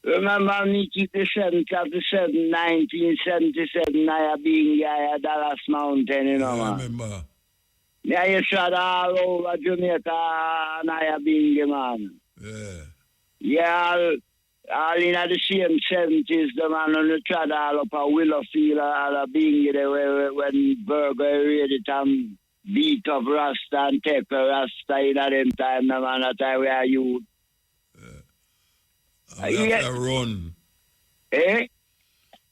Remember me keep the 7th of the 7th, 1977, I being here at Dallas Mountain, you know, man. I remember. Yeah, you shot all over Jamaica and I being the man. Yeah. Yeah, all in the same 70s, the man on the trad all up a Willowfield, all a being there when Burger ready to beat up Rasta and take a Rasta in at them time, the man, that time we are youth. We have to run. Eh?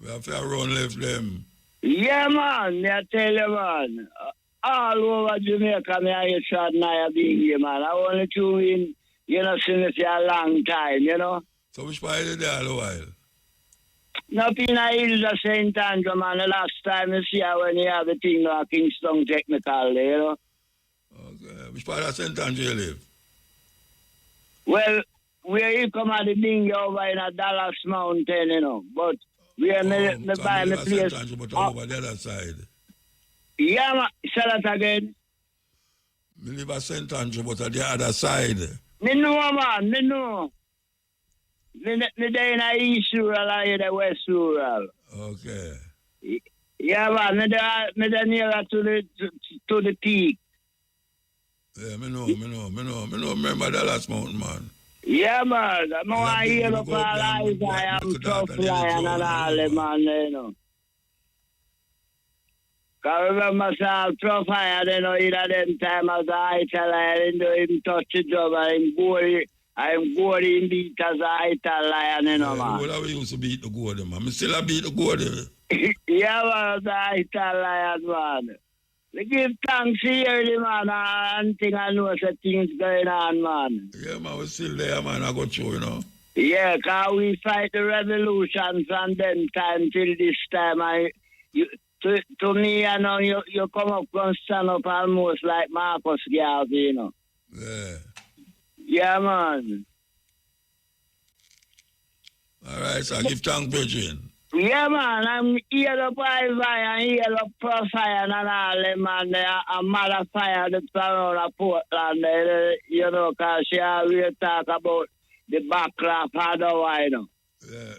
We have to run left them. Yeah, man, I tell you, man. All over Jamaica, me I shot now being here, man. I only tune in, you know, since a long time, you know. So which part is there all a while? Nothing I is the St. Andrew, man. The last time you see her when you have the thing like Kingston Technical, you know. Okay. Which part of St. Andrew you live? Well, where you come at the thing over in a Dallas Mountain, you know. But where me buy the place. St. Andrew, but over the other side. Yeah, man. Say that again. Me live at St. Andrew, but at the other side. Me know, man. Me know. Me there in the East Rural and in the West Rural. Okay. Yeah, man. Me there nearer to the peak. Yeah, me know. Remember Dallas Mountain, man. Yeah, man. I'm going to hear up all eyes. I am so flying and all that, man, you know. Because remember, myself, profile, you know, in them time as I tell I didn't him touch the job, I'm good in beat as I tell lion, you know, man. Well, we used to beat the gold, man. I still beat the gold. Yeah, man, as I tell lion, man. We give thanks here, man, and thing I know that things going on, man. Yeah, man, we're still there, man. I got through, you know. Yeah, because we fight the revolution from them time till this time. To me, you know, you come up and stand up almost like Marcus Garvey, you know. Yeah. Yeah, man. All right, so give thanks, Bridget. Yeah, man. I'm here to fire and here to profile and all them, man. I'm mother fire the around of Portland, you know, because she always talk about the backlash otherwise, you know. Yeah.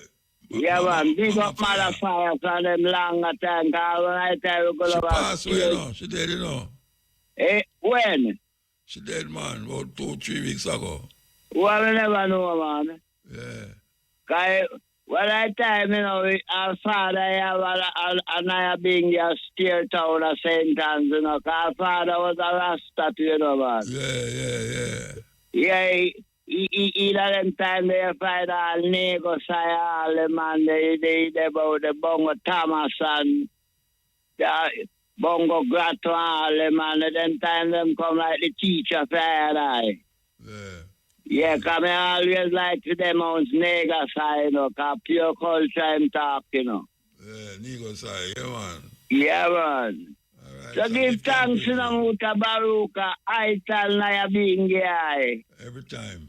Yeah, man, big up mother fire from them longer time, because when I tell you, she passed away, you know. She dead, you know. Eh, when? She dead, man, about 2-3 weeks ago. Well, I never know, man. Yeah. Because when I time, you know, our father and I being here steer town of St. Anne's, you know, because our father was a Rasta, you know, man. Yeah. Yeah, he at them time they find all neighbors, all them, man, they about the Bongo Thomas and the Bongo Gratto, all them, man, at them time them come like the teacher for I. Yeah, because I always like to them on nigger side, you know, because pure culture and talk, you know. Yeah, nigger side, yeah, man. Yeah, man. Right, so give thanks to the Mutabaruka, I tell Naya being guy. Every time.